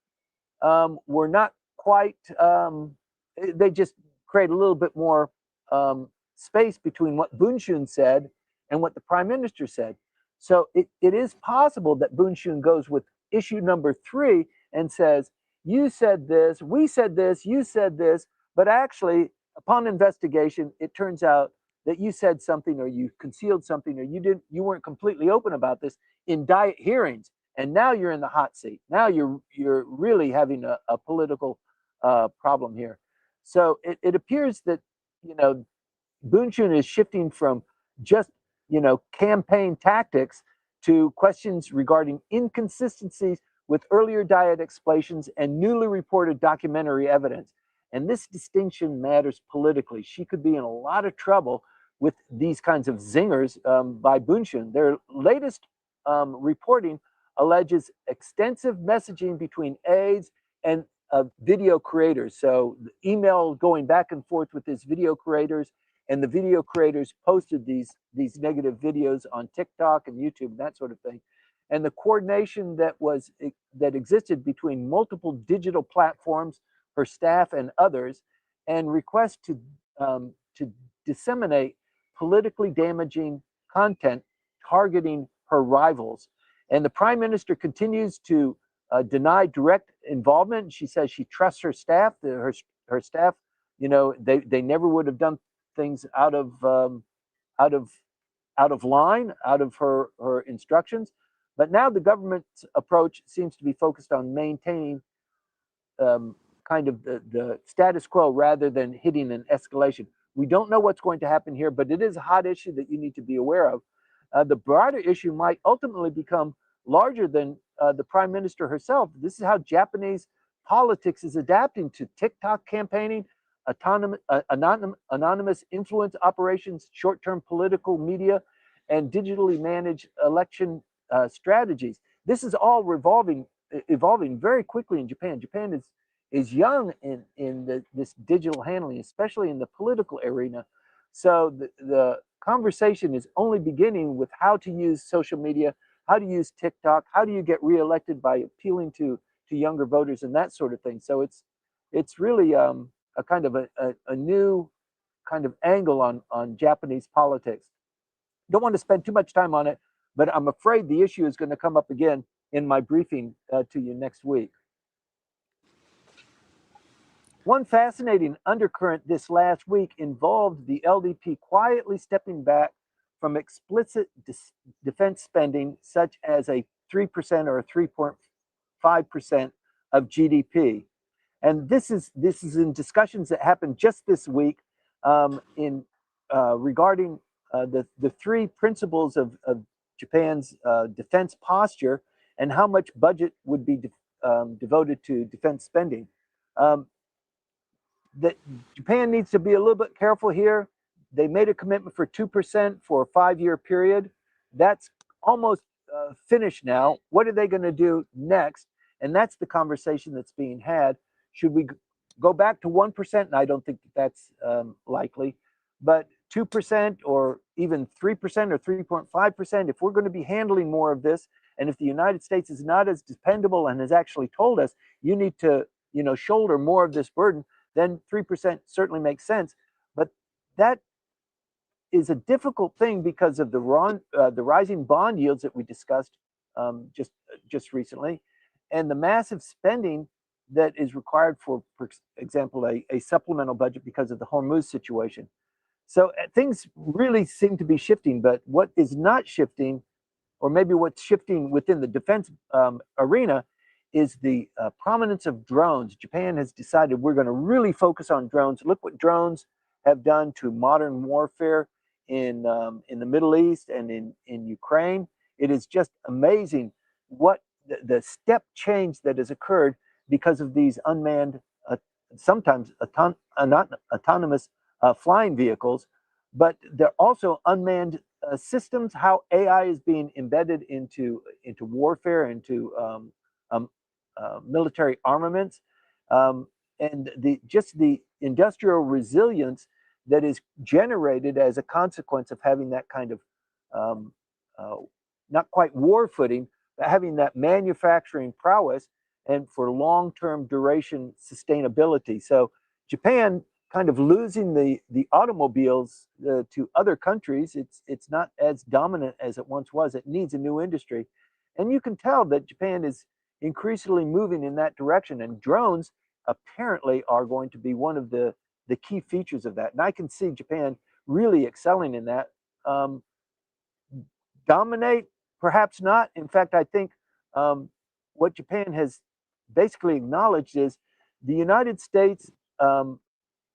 were not quite, they just create a little bit more space between what Bunshun said and what the prime minister said. So it is possible that Bunshun goes with issue number 3 and says, you said this, we said this, you said this, but actually, upon investigation, it turns out that you said something or you concealed something or you weren't completely open about this in diet hearings, and now you're in the hot seat. Now you're really having a political problem here. So it appears that Bunshun is shifting from just campaign tactics to questions regarding inconsistencies with earlier diet explanations and newly reported documentary evidence. And this distinction matters politically. She could be in a lot of trouble with these kinds of zingers by Bunshun. Their latest reporting alleges extensive messaging between aides and video creators. So the email going back and forth with these video creators, and the video creators posted these negative videos on TikTok and YouTube and that sort of thing. And the coordination that existed between multiple digital platforms, her staff and others, and requests to disseminate politically damaging content targeting her rivals. And the prime minister continues to deny direct involvement. She says she trusts her staff. Her staff, they never would have done things out of line, out of her instructions. But now the government's approach seems to be focused on maintaining kind of the status quo rather than hitting an escalation. We don't know what's going to happen here, but it is a hot issue that you need to be aware of. The broader issue might ultimately become larger than the prime minister herself. This is how Japanese politics is adapting to TikTok campaigning, anonymous influence operations, short-term political media, and digitally managed election strategies. This is all evolving very quickly in Japan. Japan is young in this digital handling, especially in the political arena. So the conversation is only beginning with how to use social media, how to use TikTok, how do you get reelected by appealing to younger voters and that sort of thing. So it's really a kind of a new kind of angle on Japanese politics. Don't want to spend too much time on it, but I'm afraid the issue is going to come up again in my briefing to you next week. One fascinating undercurrent this last week involved the LDP quietly stepping back from explicit defense spending, such as a 3% or a 3.5% of GDP. And this is in discussions that happened just this week regarding the 3 principles of Japan's defense posture and how much budget would be devoted to defense spending. That Japan needs to be a little bit careful here. They made a commitment for 2% for a 5-year period. That's almost finished now. What are they going to do next? And that's the conversation that's being had. Should we go back to 1%? And I don't think that's likely. But 2% or even 3% or 3.5%, if we're going to be handling more of this, and if the United States is not as dependable and has actually told us you need to shoulder more of this burden, then 3% certainly makes sense. But that is a difficult thing because of the rising bond yields that we discussed just recently, and the massive spending that is required for example, a supplemental budget because of the Hormuz situation. So things really seem to be shifting, but what is not shifting, or maybe what's shifting within the defense arena, is the prominence of drones. Japan has decided we're going to really focus on drones. Look what drones have done to modern warfare in the Middle East and in Ukraine. It is just amazing what the step change that has occurred because of these unmanned, sometimes not autonomous flying vehicles, but they're also unmanned systems. How AI is being embedded into warfare, into military armaments, and just the industrial resilience that is generated as a consequence of having that kind of um, uh, not quite war footing, but having that manufacturing prowess and for long-term duration sustainability. So Japan kind of losing the automobiles to other countries. It's not as dominant as it once was. It needs a new industry, and you can tell that Japan is increasingly moving in that direction. And drones apparently are going to be one of the key features of that. And I can see Japan really excelling in that. Um, Dominate, perhaps not. In fact, I think what Japan has basically acknowledged is the United States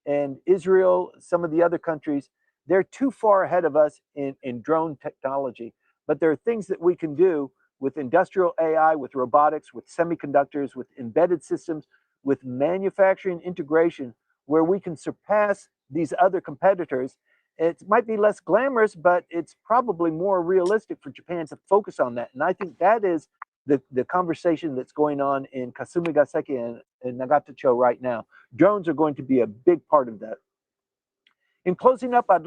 and Israel, some of the other countries, they're too far ahead of us in drone technology. But there are things that we can do with industrial AI, with robotics, with semiconductors, with embedded systems, with manufacturing integration, where we can surpass these other competitors. It might be less glamorous, but it's probably more realistic for Japan to focus on that. And I think that is the conversation that's going on in Kasumigaseki and Nagatacho right now. Drones are going to be a big part of that. In closing up, I'd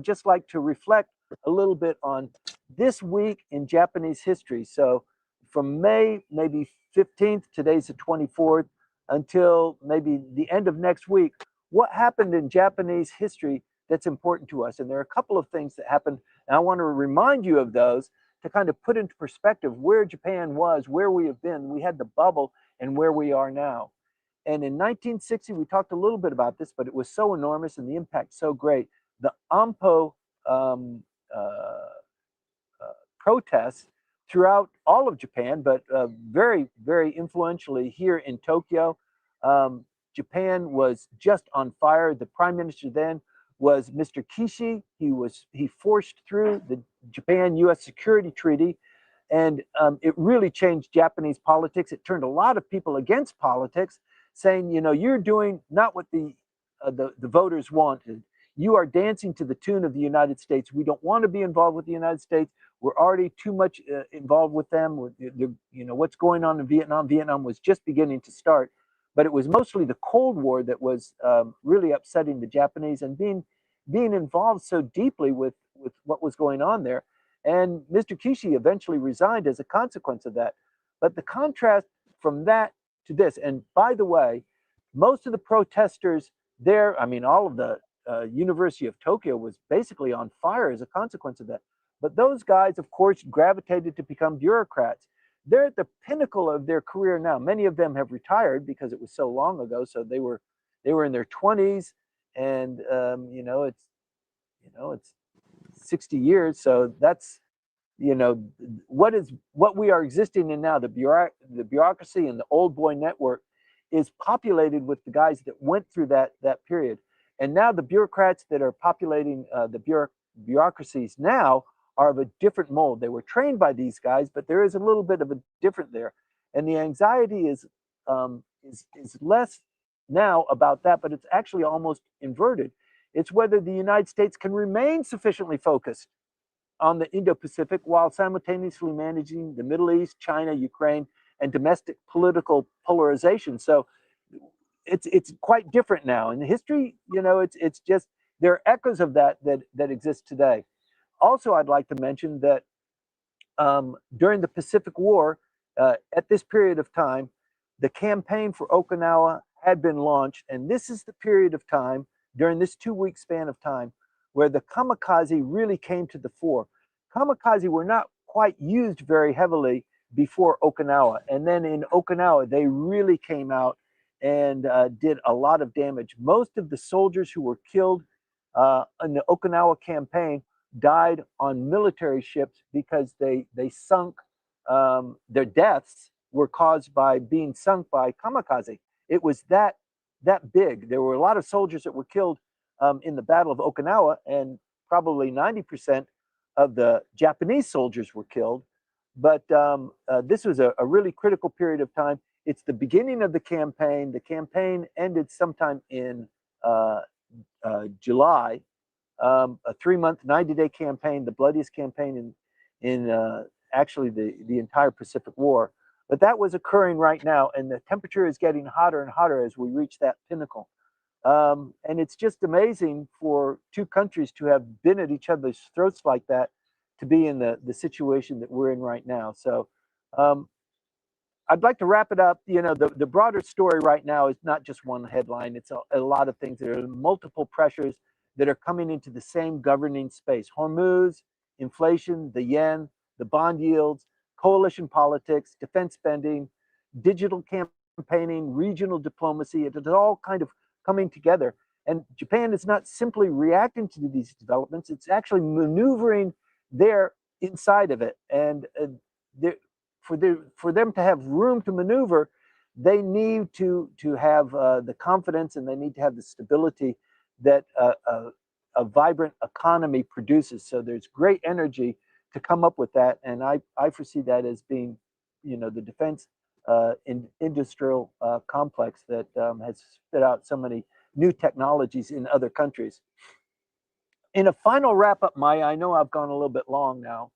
just like to reflect a little bit on this week in Japanese history. So from May maybe 15th, today's the 24th, until maybe the end of next week, what happened in Japanese history that's important to us? And there are a couple of things that happened, and I want to remind you of those to kind of put into perspective where Japan was, where we have been. We had the bubble and where we are now. And in 1960, we talked a little bit about this, but it was so enormous and the impact so great. The AMPO um, uh, protests throughout all of Japan, but very, very influentially here in Tokyo. Japan was just on fire. The prime minister then was Mr. Kishi. He forced through the Japan-U.S. Security Treaty, and it really changed Japanese politics. It turned a lot of people against politics, saying, you know, you're doing not what the voters wanted. You are dancing to the tune of the United States. We don't want to be involved with the United States. We're already too much involved with them. You know, what's going on in Vietnam. Vietnam was just beginning to start, but it was mostly the Cold War that was really upsetting the Japanese, and being involved so deeply with what was going on there. And Mr. Kishi eventually resigned as a consequence of that. But the contrast from that to this, and by the way, most of the protesters there, I mean, all of the University of Tokyo was basically on fire as a consequence of that. But those guys, of course, gravitated to become bureaucrats. They're at the pinnacle of their career now. Many of them have retired because it was so long ago. So they were in their 20s, and it's 60 years. So that's what we are existing in now. The bureaucracy and the old boy network is populated with the guys that went through that period. And now the bureaucrats that are populating the bureaucracies now are of a different mold. They were trained by these guys, but there is a little bit of a different there. And the anxiety is less now about that, but it's actually almost inverted. It's whether the United States can remain sufficiently focused on the Indo-Pacific while simultaneously managing the Middle East, China, Ukraine, and domestic political polarization. So it's quite different now. In history, it's just there are echoes of that exist today. Also, I'd like to mention that during the Pacific War, at this period of time, the campaign for Okinawa had been launched, and this is the period of time during this 2-week span of time where the kamikaze really came to the fore. Kamikaze were not quite used very heavily before Okinawa. And then in Okinawa, they really came out and did a lot of damage. Most of the soldiers who were killed in the Okinawa campaign died on military ships because they sunk. Their deaths were caused by being sunk by kamikaze. It was that big. There were a lot of soldiers that were killed in the Battle of Okinawa, and probably 90% of the Japanese soldiers were killed. But this was a really critical period of time. It's the beginning of the campaign. The campaign ended sometime in July, a 3-month, 90-day campaign, the bloodiest campaign in actually the entire Pacific War. But that was occurring right now, and the temperature is getting hotter and hotter as we reach that pinnacle. And it's just amazing for two countries to have been at each other's throats like that, to be in the situation that we're in right now. So um, I'd like to wrap it up. The broader story right now is not just one headline. It's a lot of things. There are multiple pressures that are coming into the same governing space. Hormuz, inflation, the yen, the bond yields, coalition politics, defense spending, digital campaigning, regional diplomacy. It is all kind of coming together. And Japan is not simply reacting to these developments, it's actually maneuvering there inside of it. And for them to have room to maneuver, they need to have the confidence, and they need to have the stability that a vibrant economy produces. So there's great energy to come up with that, and I foresee that as being, the defense industrial complex that has spit out so many new technologies in other countries. In a final wrap up, Maya, I know I've gone a little bit long now.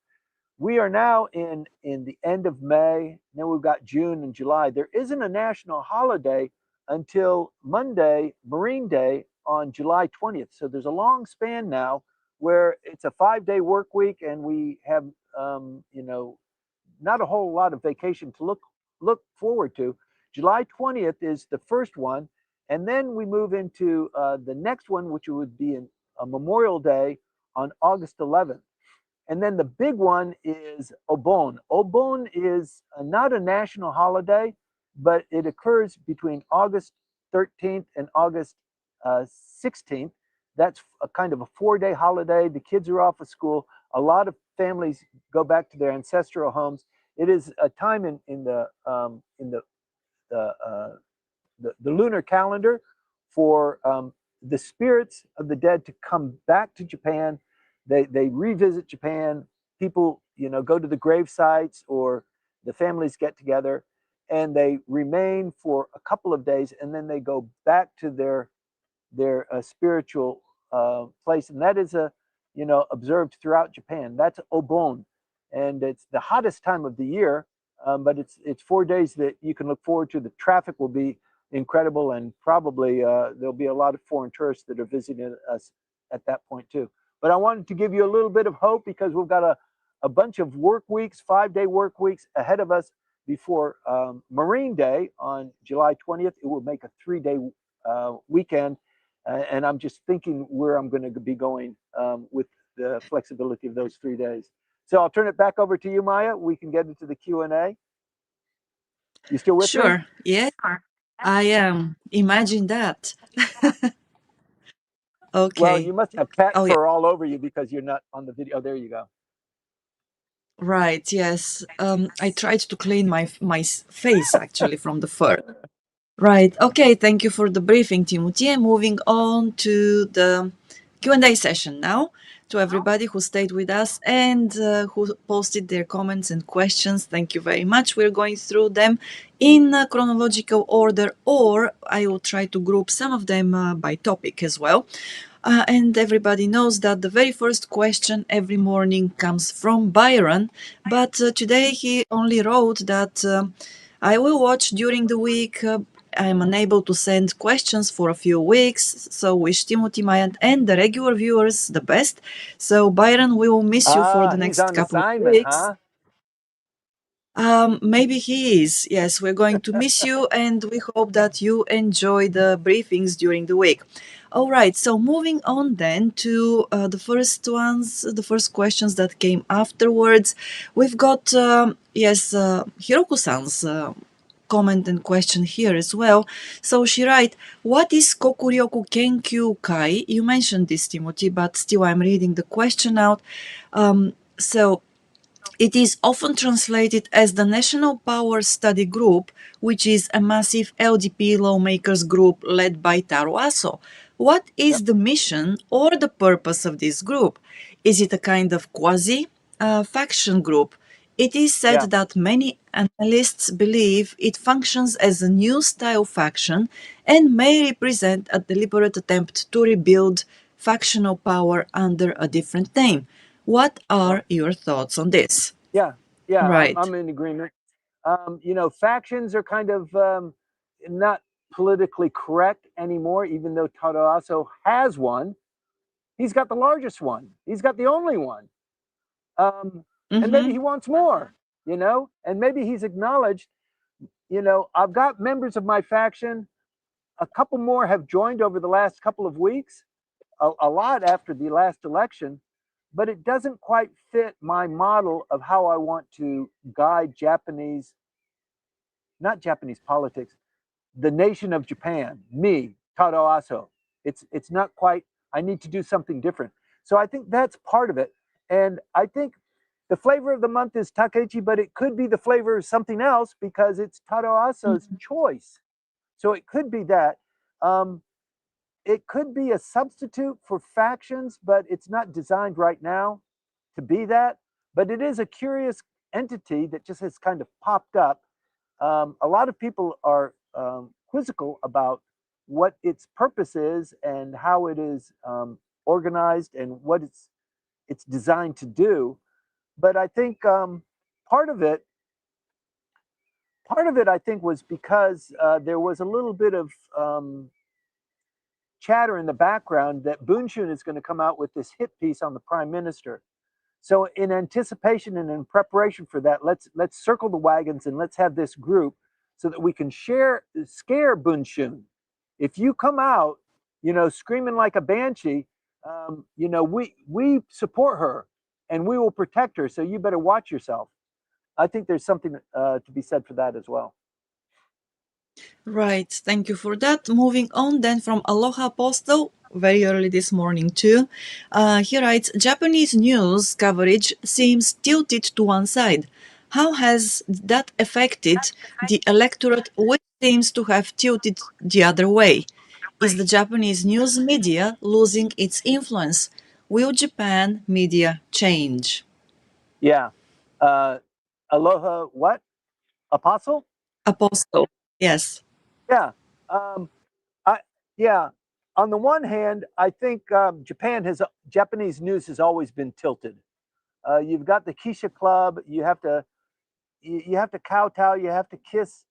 We are now in the end of May. Then we've got June and July. There isn't a national holiday until Monday, Marine Day, on July 20th. So there's a long span now where it's a 5-day work week, and we have not a whole lot of vacation to look forward to. July 20th is the first one, and then we move into the next one, which would be a Memorial Day on August 11th. And then the big one is Obon. Obon is not a national holiday, but it occurs between August 13th and August 16th. That's a kind of a 4-day holiday. The kids are off of school. A lot of families go back to their ancestral homes. It is a time in the lunar calendar for the spirits of the dead to come back to Japan. They revisit Japan. People, go to the grave sites, or the families get together, and they remain for a couple of days, and then they go back to their spiritual place, and that is observed throughout Japan. That's Obon, and it's the hottest time of the year. But it's 4 days that you can look forward to. The traffic will be incredible, and probably there'll be a lot of foreign tourists that are visiting us at that point too. But I wanted to give you a little bit of hope, because we've got a bunch of work weeks, 5-day work weeks ahead of us before Marine Day on July 20th. It will make a 3-day weekend, and I'm just thinking where I'm going to be going with the flexibility of those 3 days. So I'll turn it back over to you, Maya. We can get into the Q&A. You still with me? Sure. Yeah, I am. Imagine that. Well, Okay. you must have cat Oh, yeah. fur all over you because you're not on the video. Oh, there you go. Right. Yes. I tried to clean my face actually from the fur. Right. Okay. Thank you for the briefing, Timothy. And moving on to the Q&A session now. To everybody who stayed with us and who posted their comments and questions, thank you very much. We're going through them in chronological order, or I will try to group some of them by topic as well. And everybody knows that the very first question every morning comes from Byron, but today he only wrote that I will watch during the week. I'm unable to send questions for a few weeks, so wish Timothy, Maya, and the regular viewers the best. So Byron, we will miss you for the He's next on couple of assignment, weeks. huh? Maybe he is. Yes, we're going to miss you, and we hope that you enjoy the briefings during the week. All right, so moving on then to the first questions that came afterwards. We've got, Hiroko-san's comment and question here as well. So she writes, what is Kokuryoku Kenkyu Kai? You mentioned this, Timothy, but still I'm reading the question out. So it is often translated as the National Power Study Group, which is a massive LDP lawmakers group led by Taro Aso. What is the mission or the purpose of this group? Is it a kind of quasi faction group? It is said Yeah. that many analysts believe it functions as a new style faction and may represent a deliberate attempt to rebuild factional power under a different name. What Yeah. are your thoughts on this? Yeah. Yeah. Right. I'm in agreement. Factions are kind of not politically correct anymore, even though Tadaso has one. He's got the largest one. He's got the only one. And maybe Mm-hmm. he wants more, and maybe he's acknowledged, I've got members of my faction. A couple more have joined over the last couple of weeks, a lot after the last election, but it doesn't quite fit my model of how I want to guide not Japanese politics, the nation of Japan, me, Taro Aso. It's not quite, I need to do something different. So I think that's part of it. And I think the flavor of the month is Takeichi, but it could be the flavor of something else because it's Taro Aso's choice. So it could be that. Um, it could be a substitute for factions, but it's not designed right now to be that. But it is a curious entity that just has kind of popped up. A lot of people are quizzical about what its purpose is and how it is organized and what it's designed to do. But I think part of it, I think, was because there was a little bit of chatter in the background that Bunshun is going to come out with this hit piece on the prime minister. So in anticipation and in preparation for that, let's circle the wagons and let's have this group so that we can scare Bunshun. If you come out, screaming like a banshee, we support her and we will protect her. So you better watch yourself. I think there's something to be said for that as well. Right. Thank you for that. Moving on then from Aloha Postal, very early this morning too. He writes, Japanese news coverage seems tilted to one side. How has that affected the electorate, which seems to have tilted the other way? Is the Japanese news media losing its influence? Will Japan media change? Yeah. Aloha, what? Apostle? Apostle. Yes. Yeah. Um, I yeah. On the one hand, I think Japanese news has always been tilted. You've got the Kisha Club. You have to kowtow. You have to kiss,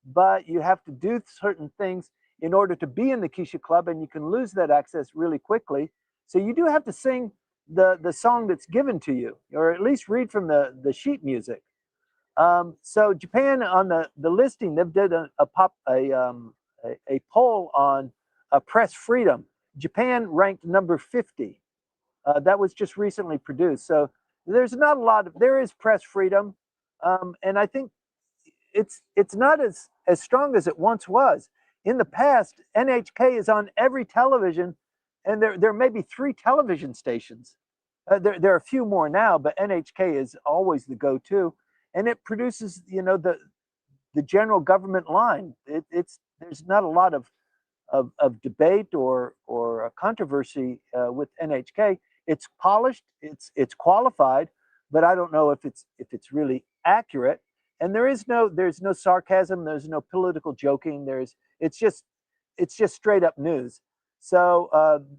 but you have to do certain things in order to be in the Kisha Club, and you can lose that access really quickly. So you do have to sing the song that's given to you, or at least read from the sheet music. So Japan on the listing, they did a poll on press freedom. Japan ranked number 50. That was just recently produced. So there's not a lot of there is press freedom, and I think it's not as strong as it once was. In the past, NHK is on every television, and there may be 3 television stations. There are a few more now, but NHK is always the go-to, and it produces the general government line. There's not a lot of debate or controversy with NHK. It's polished, it's qualified, but I don't know if it's really accurate. And there's no sarcasm, there's no political joking. It's just straight up news. So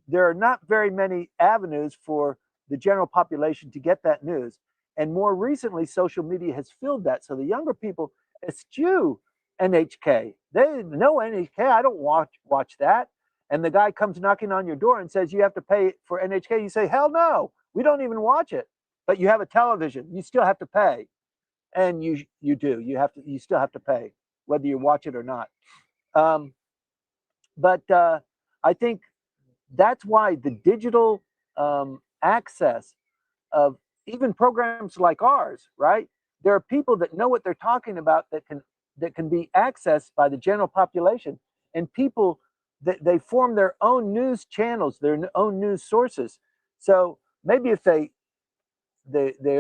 there are not very many avenues for the general population to get that news. And more recently, social media has filled that. So the younger people eschew NHK. They know NHK. I don't watch that. And the guy comes knocking on your door and says you have to pay for NHK. You say, hell no, we don't even watch it. But you have a television. You still have to pay, and you do. You still have to pay whether you watch it or not. Um, but I think that's why the digital access of even programs like ours, right? There are people that know what they're talking about that can be accessed by the general population, and people that they form their own news channels, their own news sources. So maybe if they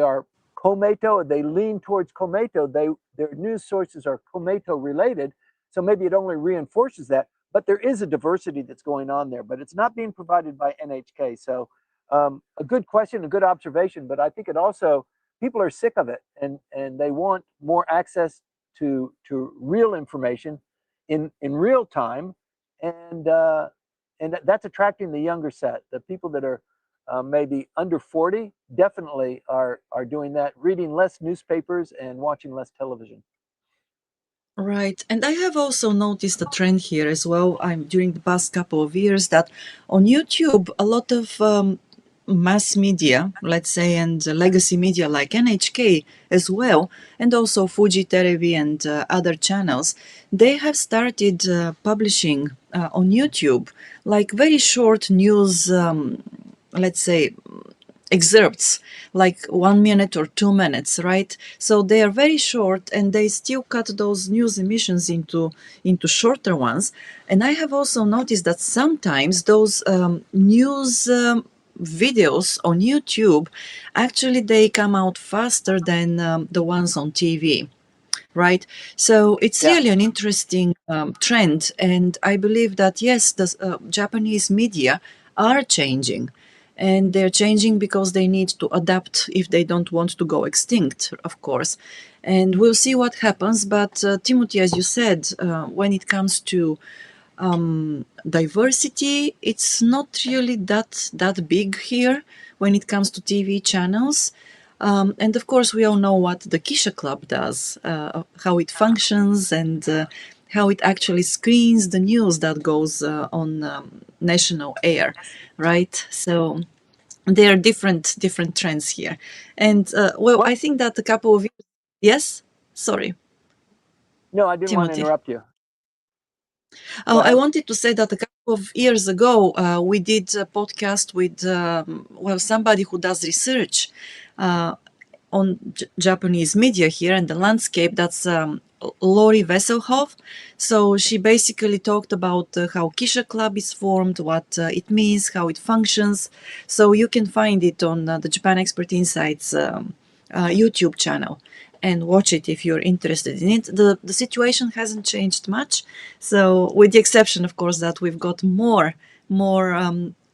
are Komeito, they lean towards Komeito, their news sources are Komeito related. So maybe it only reinforces that. But there is a diversity that's going on there, but it's not being provided by NHK. So a good question, a good observation, but I think it also people are sick of it and they want more access to real information in real time, and that's attracting the younger set, the people that are maybe under 40 definitely are doing that, reading less newspapers and watching less television. Right. And I have also noticed a trend here as well. I'm during the past couple of years that on YouTube, a lot of mass media, let's say, and legacy media like NHK as well, and also Fuji TV and other channels, they have started publishing on YouTube like very short news, let's say, excerpts like 1 minute or 2 minutes, right? So they are very short and they still cut those news emissions into shorter ones. And I have also noticed that sometimes those news videos on YouTube actually they come out faster than the ones on TV, right? So it's Yeah, really an interesting trend, and I believe that yes, the Japanese media are changing, and they're changing because they need to adapt if they don't want to go extinct, of course. And we'll see what happens. But Timothy, as you said, when it comes to diversity, it's not really that big here when it comes to TV channels. And of course, we all know what the Kisha Club does, how it functions, and how it actually screens the news that goes on national air, right? So there are different trends here, and well, what? I think that a couple of years, yes, sorry, No, I didn't want to Timothy. interrupt you. Go I ahead. wanted to say that a couple of years ago, we did a podcast with, well, somebody who does research on Japanese media here and the landscape. That's Lori Vesselhoff. So she basically talked about how Kisha Club is formed, what it means, how it functions. So you can find it on the Japan Expert Insights YouTube channel and watch it if you're interested in it. The situation hasn't changed much. So with the exception, of course, that we've got more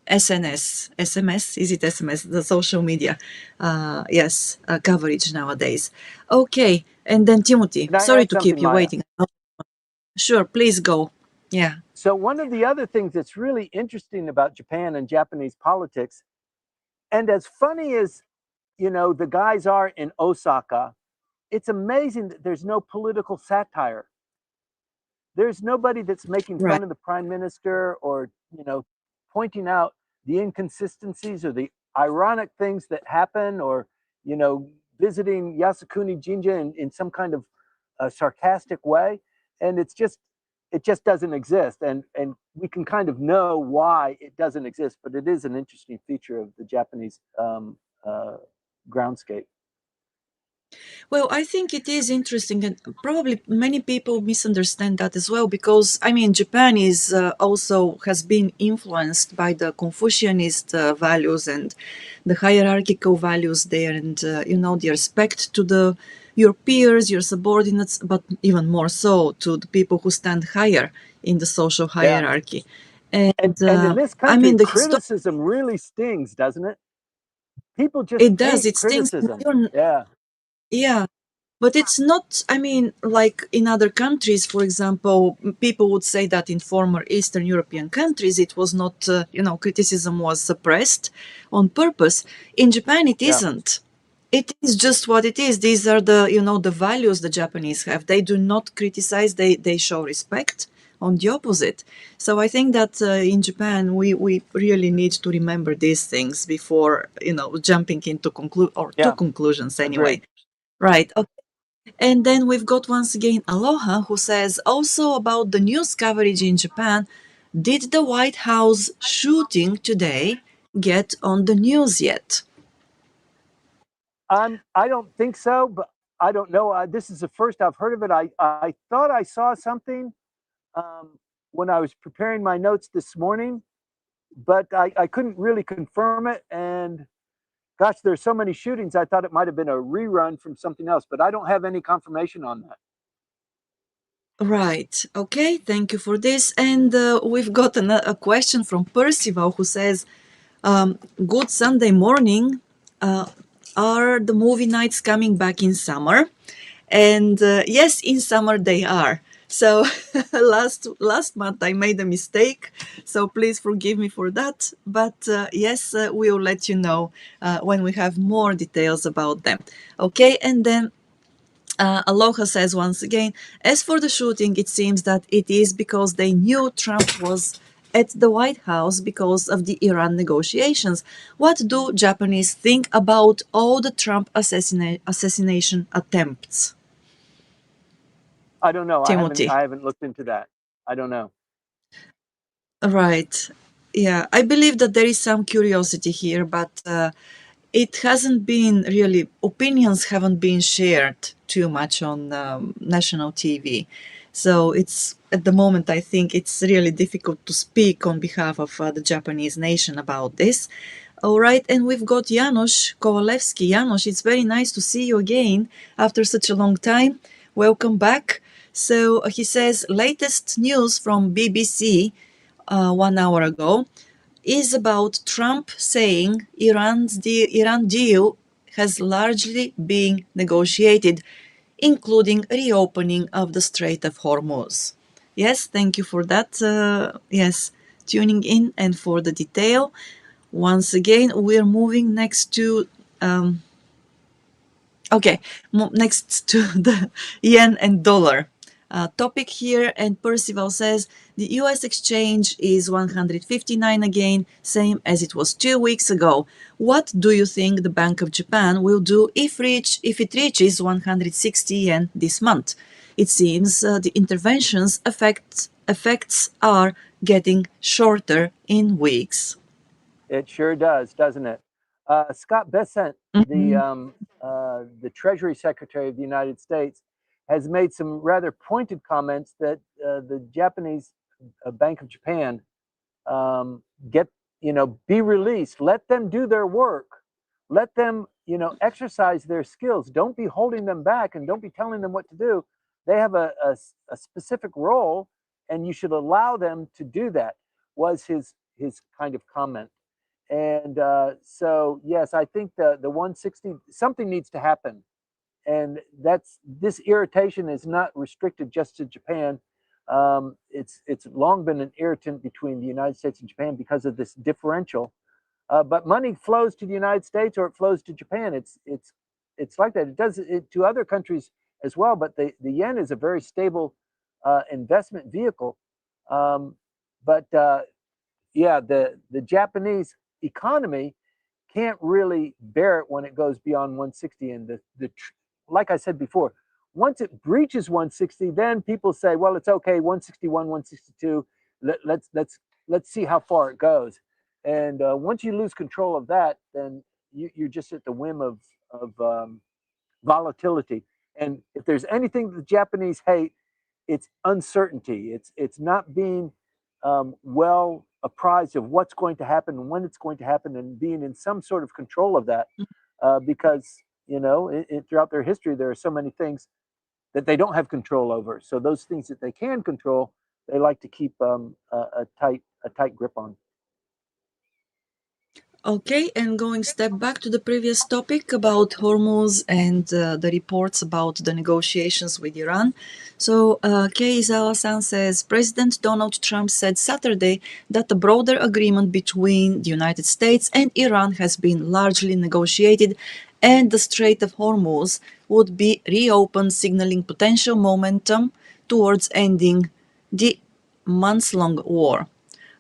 SNS, SMS, is it SMS? The social media, yes, coverage nowadays. Okay, and then Timothy, Can I sorry add to keep something, you Maya? waiting. Sure, please go. Yeah, So one of the other things that's really interesting about Japan and Japanese politics, and as funny as the guys are in Osaka, it's amazing that there's no political satire. There's nobody that's making right. fun of the prime minister or pointing out the inconsistencies or the ironic things that happen, or visiting Yasukuni Jinja in some kind of sarcastic way. And it just doesn't exist, and we can kind of know why it doesn't exist, but it is an interesting feature of the Japanese uh, groundscape. Well, I think it is interesting, and probably many people misunderstand that as well because I mean, Japan is also has been influenced by the Confucianist values and the hierarchical values there, and the respect to the your peers, your subordinates, but even more so to the people who stand higher in the social Yeah, hierarchy. And and in this I country, mean, the history criticism really stings, doesn't it? People just it does. hate It stings. criticism. Yeah, Yeah, but it's not, I mean, like in other countries, for example, people would say that in former Eastern European countries, it was not, criticism was suppressed on purpose. In Japan, it yeah, isn't. It is just what it is. These are the values the Japanese have. They do not criticize, they show respect on the opposite. So I think that in Japan, we really need to remember these things before, jumping into to yeah. conclusions anyway. Agreed. Right. And then we've got once again Aloha who says also about the news coverage in Japan. Did the White House shooting today get on the news yet? I don't think so, but I don't know. This is the first I've heard of it. I thought I saw something when I was preparing my notes this morning, but I couldn't really confirm it. And gosh, there's so many shootings. I thought it might have been a rerun from something else, but I don't have any confirmation on that. Right. Okay. Thank you for this. And we've got a question from Percival who says, "Good Sunday morning. Are the movie nights coming back in summer?" And yes, in summer they are. So last month I made a mistake, so please forgive me for that. But yes, we will let you know when we have more details about them. Okay, and then Aloha says once again, as for the shooting, it seems that it is because they knew Trump was at the White House because of the Iran negotiations. What do Japanese think about all the Trump assassination attempts? I don't know. Timothy. I haven't looked into that. I don't know. Right. Yeah, I believe that there is some curiosity here, but it hasn't been really, opinions haven't been shared too much on national TV. So it's, at the moment, I think it's really difficult to speak on behalf of the Japanese nation about this. All right, and we've got Janusz Kowalewski. Janusz, it's very nice to see you again after such a long time. Welcome back. So he says, latest news from BBC 1 hour ago is about Trump saying Iran deal has largely been negotiated, including reopening of the Strait of Hormuz. Yes, thank you for that. Yes, tuning in and for the detail. Once again, we're moving next to okay, next to the yen and dollar topic here. And Percival says the US exchange is 159 again, same as it was 2 weeks ago. What do you think the Bank of Japan will do if it reaches 160 yen this month? It seems the interventions effects are getting shorter in weeks. It sure does, doesn't it? Scott Bessent, Mhm. the Treasury Secretary of the United States, has made some rather pointed comments that the Japanese Bank of Japan get, be released. Let them do their work. Let them, exercise their skills. Don't be holding them back and don't be telling them what to do. They have a specific role, and you should allow them to do that. Was his kind of comment. And so, yes, I think the 160, something needs to happen. And that's, this irritation is not restricted just to Japan. It's long been an irritant between the United States and Japan because of this differential. But money flows to the United States or it flows to Japan. It's like that. It does it to other countries as well. But the yen is a very stable investment vehicle. Um, but yeah, the Japanese economy can't really bear it when it goes beyond 160. And like I said before, once it breaches 160, then people say, well, it's okay, 161, 162. Let's see how far it goes. And once you lose control of that, then you're just at the whim of volatility. And if there's anything the Japanese hate, it's uncertainty. It's not being well apprised of what's going to happen and when it's going to happen, and being in some sort of control of that. Because throughout their history, there are so many things that they don't have control over. So those things that they can control, they like to keep a tight grip on. Okay, and going step back to the previous topic about Hormuz and the reports about the negotiations with Iran. So, Kei Izawa-san says President Donald Trump said Saturday that a broader agreement between the United States and Iran has been largely negotiated, and the Strait of Hormuz would be reopened, signaling potential momentum towards ending the months-long war.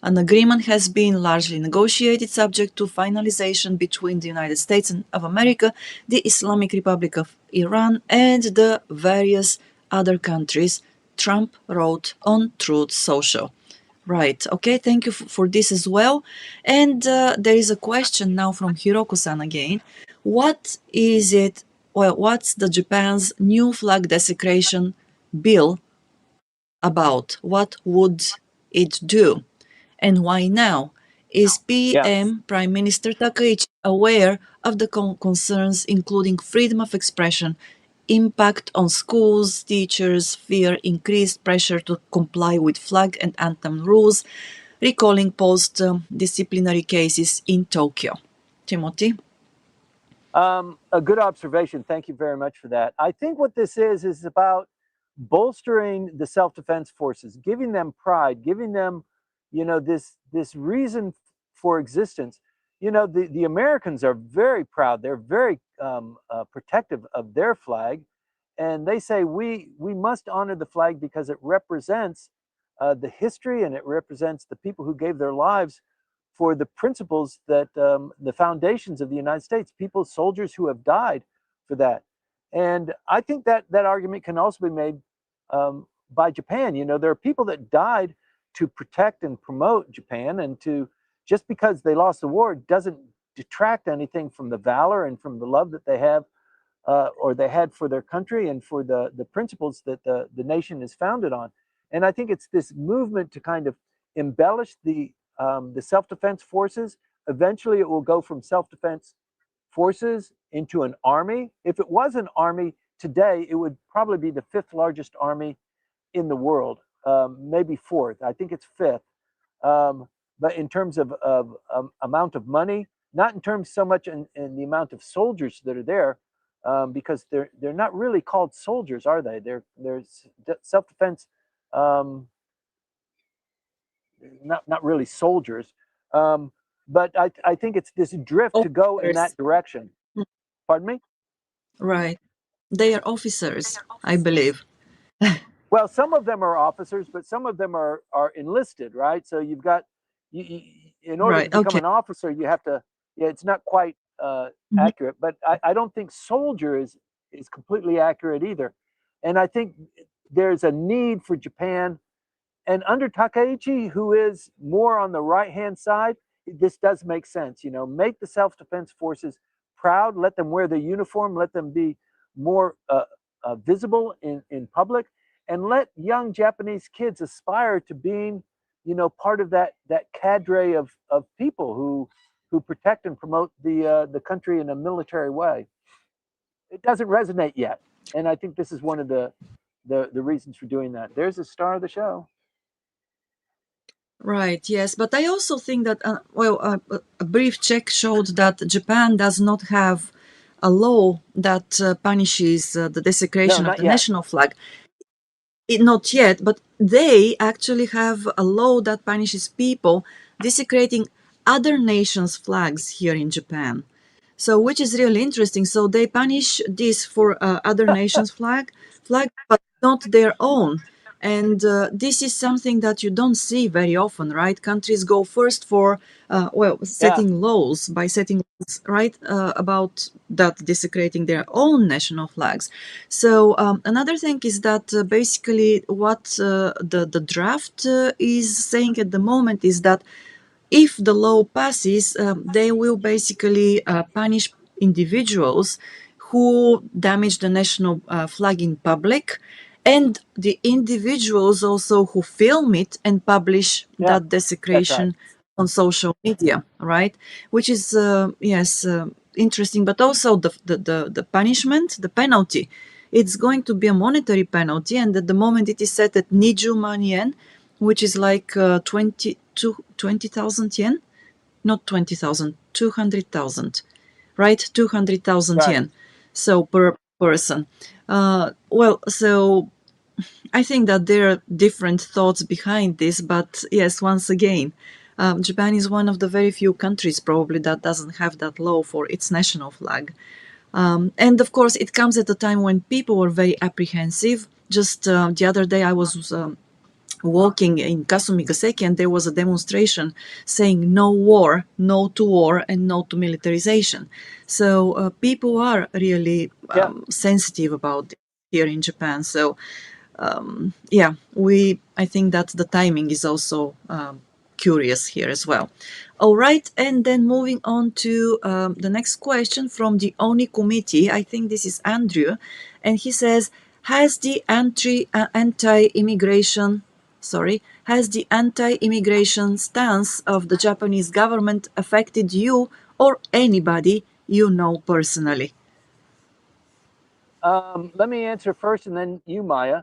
An agreement has been largely negotiated, subject to finalization between the United States of America, the Islamic Republic of Iran, and the various other countries, Trump wrote on Truth Social. Right. Okay. Thank you for this as well. And there is a question now from Hiroko-san again. What is it? Well, what's the Japan's new flag desecration bill about? What would it do? And why now? Is Yeah. PM Prime Minister Takaichi aware of the concerns, including freedom of expression, impact on schools, teachers, fear, increased pressure to comply with flag and anthem rules, recalling post disciplinary cases in Tokyo? Timothy? A good observation. Thank you very much for that. I think what this is about bolstering the self-defense forces, giving them pride, giving them, this reason for existence. The Americans are very proud. They're very protective of their flag, and they say we must honor the flag because it represents the history and it represents the people who gave their lives for the principles that the foundations of the United States, people, soldiers who have died for that. And I think that that argument can also be made by Japan. There are people that died to protect and promote Japan, and to just because they lost the war doesn't detract anything from the valor and from the love that they have or they had for their country and for the principles that the nation is founded on. And I think it's this movement to kind of embellish the self-defense forces. Eventually, it will go from self-defense forces into an army. If it was an army today, it would probably be the fifth largest army in the world, maybe fourth. I think it's fifth. But in terms of amount of money, not in terms so much in the amount of soldiers that are there, because they're not really called soldiers, are they? They're self-defense, not really soldiers. But I think it's this drift to go in Officers. that direction. Pardon me? Right. They are officers, I believe. Well, some of them are officers, but some of them are enlisted, right? So you've got in order to Right. become Okay. an officer, you have to. Yeah, it's not quite Mhm. accurate, but I don't think soldier is completely accurate either. And I think there's a need for Japan, and under Takaichi, who is more on the right hand side, this does make sense. Make the self defense forces proud, let them wear the uniform, let them be more visible in public, and let young Japanese kids aspire to being, part of that cadre of people who protect and promote the country in a military way. It doesn't resonate yet, and I think this is one of the reasons for doing that. There's the star of the show. Right, yes. But I also think that, a brief check showed that Japan does not have a law that punishes the No, desecration of not the yet. national flag. Not yet, but they actually have a law that punishes people desecrating other nations' flags here in Japan. So, which is really interesting. So they punish this for other nations' flag, but not their own. And this is something that you don't see very often, right? Countries go first for Yeah, setting laws by setting laws, right, about that desecrating their own national flags. So another thing is that basically what the draft is saying at the moment is that if the law passes, they will basically punish individuals who damage the national flag in public, and the individuals also who film it and publish yeah, that that's right. desecration on social media, right? Which is, yes, interesting, but also the punishment, the penalty. It's going to be a monetary penalty, and at the moment it is set at Nijuman yen, which is like 20,000 yen, not 20,000, 200,000, right? 200,000 Right. yen. So per person. So I think that there are different thoughts behind this, but yes, once again, Japan is one of the very few countries probably that doesn't have that law for its national flag. And of course, it comes at a time when people were very apprehensive. Just the other day, I was walking in Kasumigaseki, and there was a demonstration saying no war, no to war, and no to militarization. So people are really Yeah. sensitive about it here in Japan. So yeah, I think that the timing is also curious here as well. All right, and then moving on to the next question from the ONI committee. I think this is Andrew, and he says, "Has the anti-immigration, has the anti-immigration stance of the Japanese government affected you or anybody you know personally?" Let me answer first, and then you, Maya.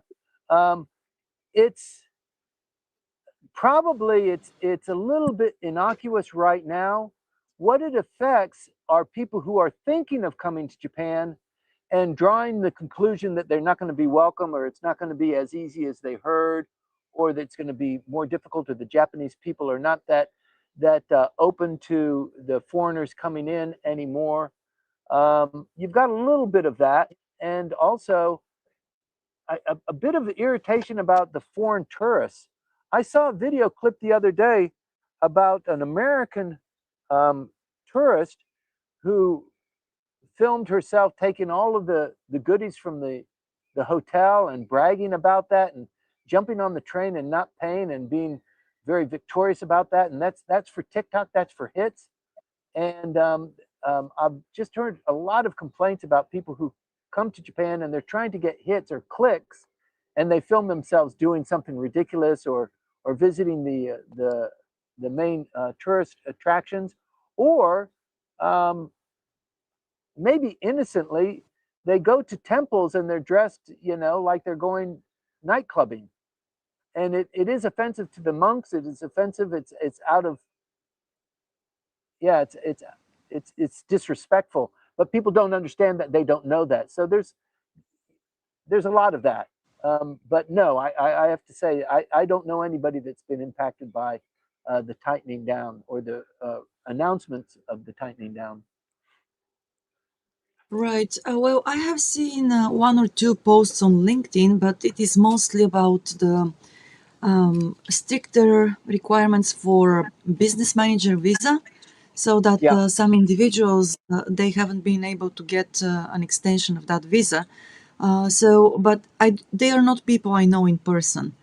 It's probably it's a little bit innocuous right now. What it affects are people who are thinking of coming to Japan and drawing the conclusion that they're not going to be welcome, or it's not going to be as easy as they heard, or that it's going to be more difficult, or the Japanese people are not that open to the foreigners coming in anymore. You've got a little bit of that, and also a bit of irritation about the foreign tourists. I saw a video clip the other day about an American um, tourist who filmed herself taking all of the goodies from the hotel and bragging about that, and jumping on the train and not paying, and being very victorious about that. And that's for TikTok, that's for hits. And I've just heard a lot of complaints about people who come to Japan and they're trying to get hits or clicks, and they film themselves doing something ridiculous, or visiting the main tourist attractions, or um, maybe innocently they go to temples and they're dressed, like they're going night clubbing. And it is offensive to the monks. It is offensive. It's out of, yeah, it's disrespectful. But people don't understand that, they don't know that. So there's a lot of that. But no, I have to say, I don't know anybody that's been impacted by the tightening down, or the announcements of the tightening down. Right. Well, I have seen one or two posts on LinkedIn, but it is mostly about the stricter requirements for business manager visa, so that Yeah. some individuals they haven't been able to get an extension of that visa. But they are not people I know in person,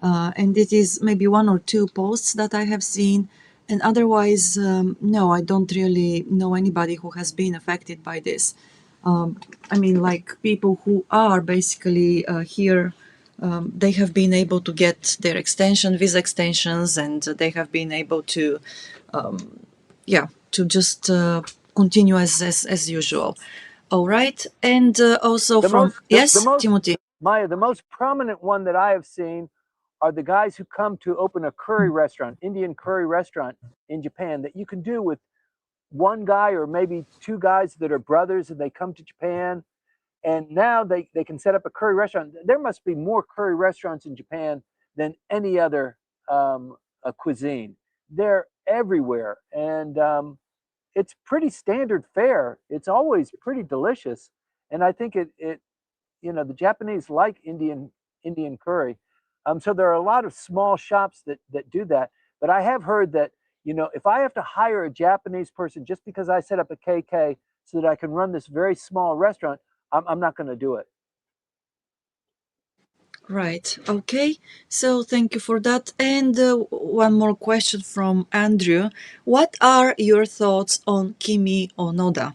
and it is maybe one or two posts that I have seen, and otherwise, no, I don't really know anybody who has been affected by this. I mean, like people who are basically here, they have been able to get their visa extensions, and they have been able to, yeah, to just continue as usual. All right, and also The from most, the yes, most, Timothy. Maya, the most prominent one that I have seen are the guys who come to open a curry restaurant, Indian curry restaurant in Japan, that you can do with one guy or maybe two guys that are brothers, and they come to Japan, and now they can set up a curry restaurant. There must be more curry restaurants in Japan than any other cuisine. They're everywhere, and it's pretty standard fare. It's always pretty delicious, and I think it the Japanese like Indian curry. So there are a lot of small shops that do that. But I have heard that, if I have to hire a Japanese person just because I set up a KK so that I can run this very small restaurant, I'm not going to do it. Right. Okay. So thank you for that. And one more question from Andrew. What are your thoughts on Kimi Onoda?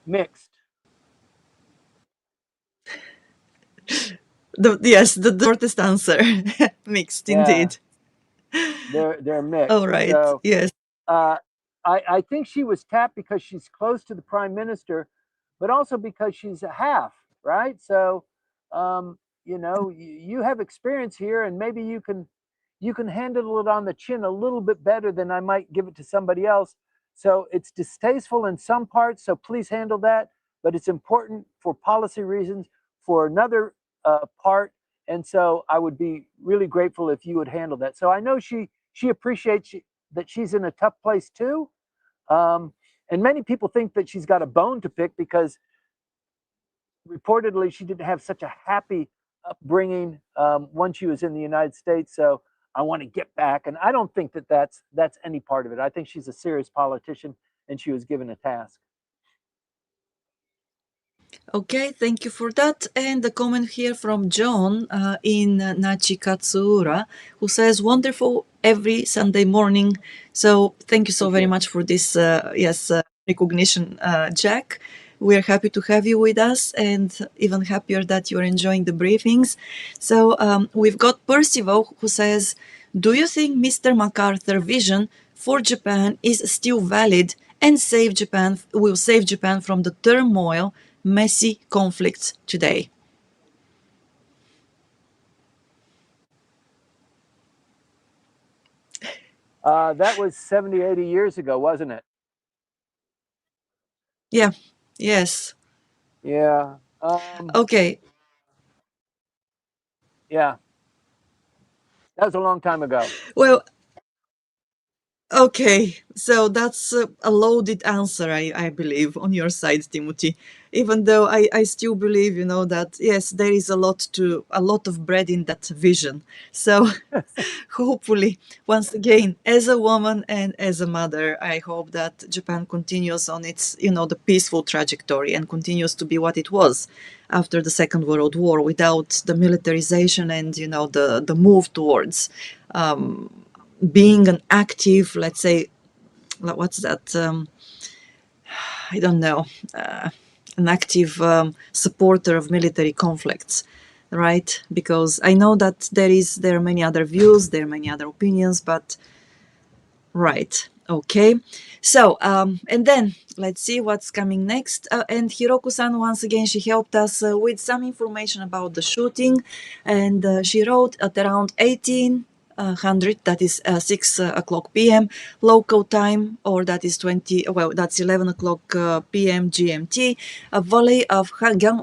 Mixed. Yes, the shortest answer. Mixed Yeah, indeed. they're All mixed. right. So Yes. uh, I think she was tapped because she's close to the prime minister, but also because she's a half, right? So, you have experience here, and maybe you can handle it on the chin a little bit better than I might give it to somebody else. So it's distasteful in some parts. So please handle that, but it's important for policy reasons for another part. And so I would be really grateful if you would handle that. So I know she appreciates that she's in a tough place too. Um, and many people think that she's got a bone to pick because reportedly she didn't have such a happy upbringing when she was in the United States. So I want to get back, and I don't think that that's any part of it. I think she's a serious politician, and she was given a task. Okay, thank you for that. And a comment here from John in Nachikatsura, who says, wonderful every Sunday morning. So thank you so Thank very you. much for this, recognition, Jack. We're happy to have you with us and even happier that you're enjoying the briefings. So we've got Percival, who says, do you think Mr. MacArthur vision for Japan is still valid and will save Japan from the turmoil, messy conflicts today? That was 70, 80 years ago, wasn't it? Yeah. Yes. Yeah. Okay. Yeah. That was a long time ago. Well, okay, so that's a loaded answer, I believe, on your side, Timothy. Even though I still believe, that yes, there is a lot of bread in that vision. So hopefully, once again, as a woman and as a mother, I hope that Japan continues on its, the peaceful trajectory and continues to be what it was after the Second World War, without the militarization and, the move towards being an active, let's say, what's that? I don't know, an active supporter of military conflicts, right? Because I know that there are many other views, there are many other opinions, but right. Okay. So, and then let's see what's coming next. And Hiroku-san, once again, she helped us with some information about the shooting. And she wrote at around 1800, that is 6 o'clock p.m. local time, or that is that's 11 o'clock p.m. GMT. A volley of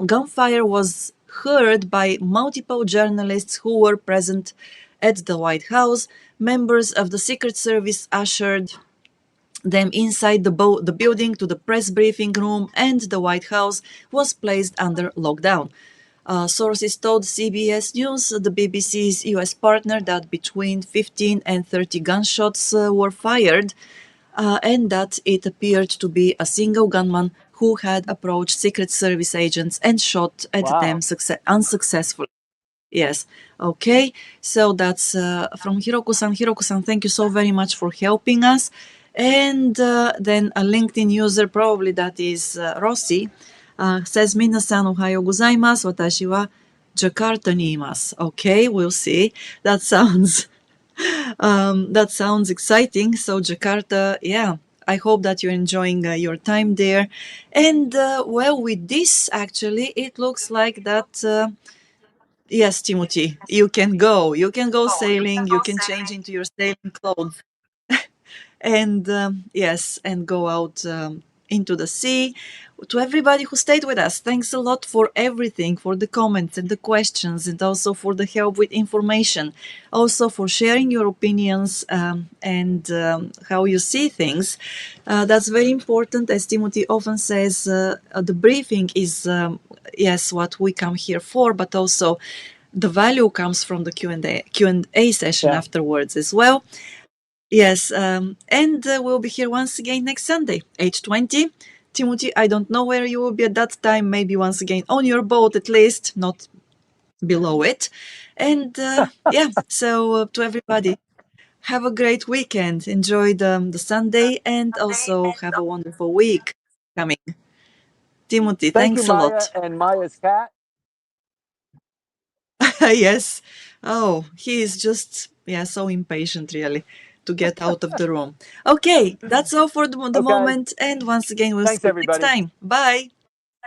gunfire was heard by multiple journalists who were present at the White House. Members of the Secret Service ushered them inside the building to the press briefing room, and the White House was placed under lockdown. Sources told CBS News, the BBC's US partner, that between 15 and 30 gunshots were fired, and that it appeared to be a single gunman who had approached Secret Service agents and shot at them Wow. unsuccessfully. Yes. Okay. So that's from Hiroku-san. Hiroku-san, thank you so very much for helping us. And then a LinkedIn user, probably that is Rossi, says, Minasan ohayo gozaimasu. Watashi wa Jakarta ni imasu. Okay, we'll see. That sounds exciting. So Jakarta, yeah. I hope that you're enjoying your time there. And well, with this, actually, it looks like that. Yes, Timothy, you can go. You can go sailing. You can change into your sailing clothes and yes, and go out into the sea. To everybody who stayed with us, thanks a lot for everything, for the comments and the questions, and also for the help with information, also for sharing your opinions and how you see things. That's very important. As Timothy often says, the briefing is, yes, what we come here for, but also the value comes from the Q&A session Yeah. afterwards as well. Yes, and we'll be here once again next Sunday, 8:20. Timothy, I don't know where you will be at that time. Maybe once again on your boat, at least, not below it. And yeah, so to everybody, have a great weekend. Enjoy the Sunday and also have a wonderful week coming. Timothy, Thank you, thanks a Maya lot. and Maya's cat. Yes. Oh, he is just, yeah, so impatient, really, to get out of the room. Okay, that's all for the Okay. moment. And once again, we'll see Thanks, you next everybody. time. Bye.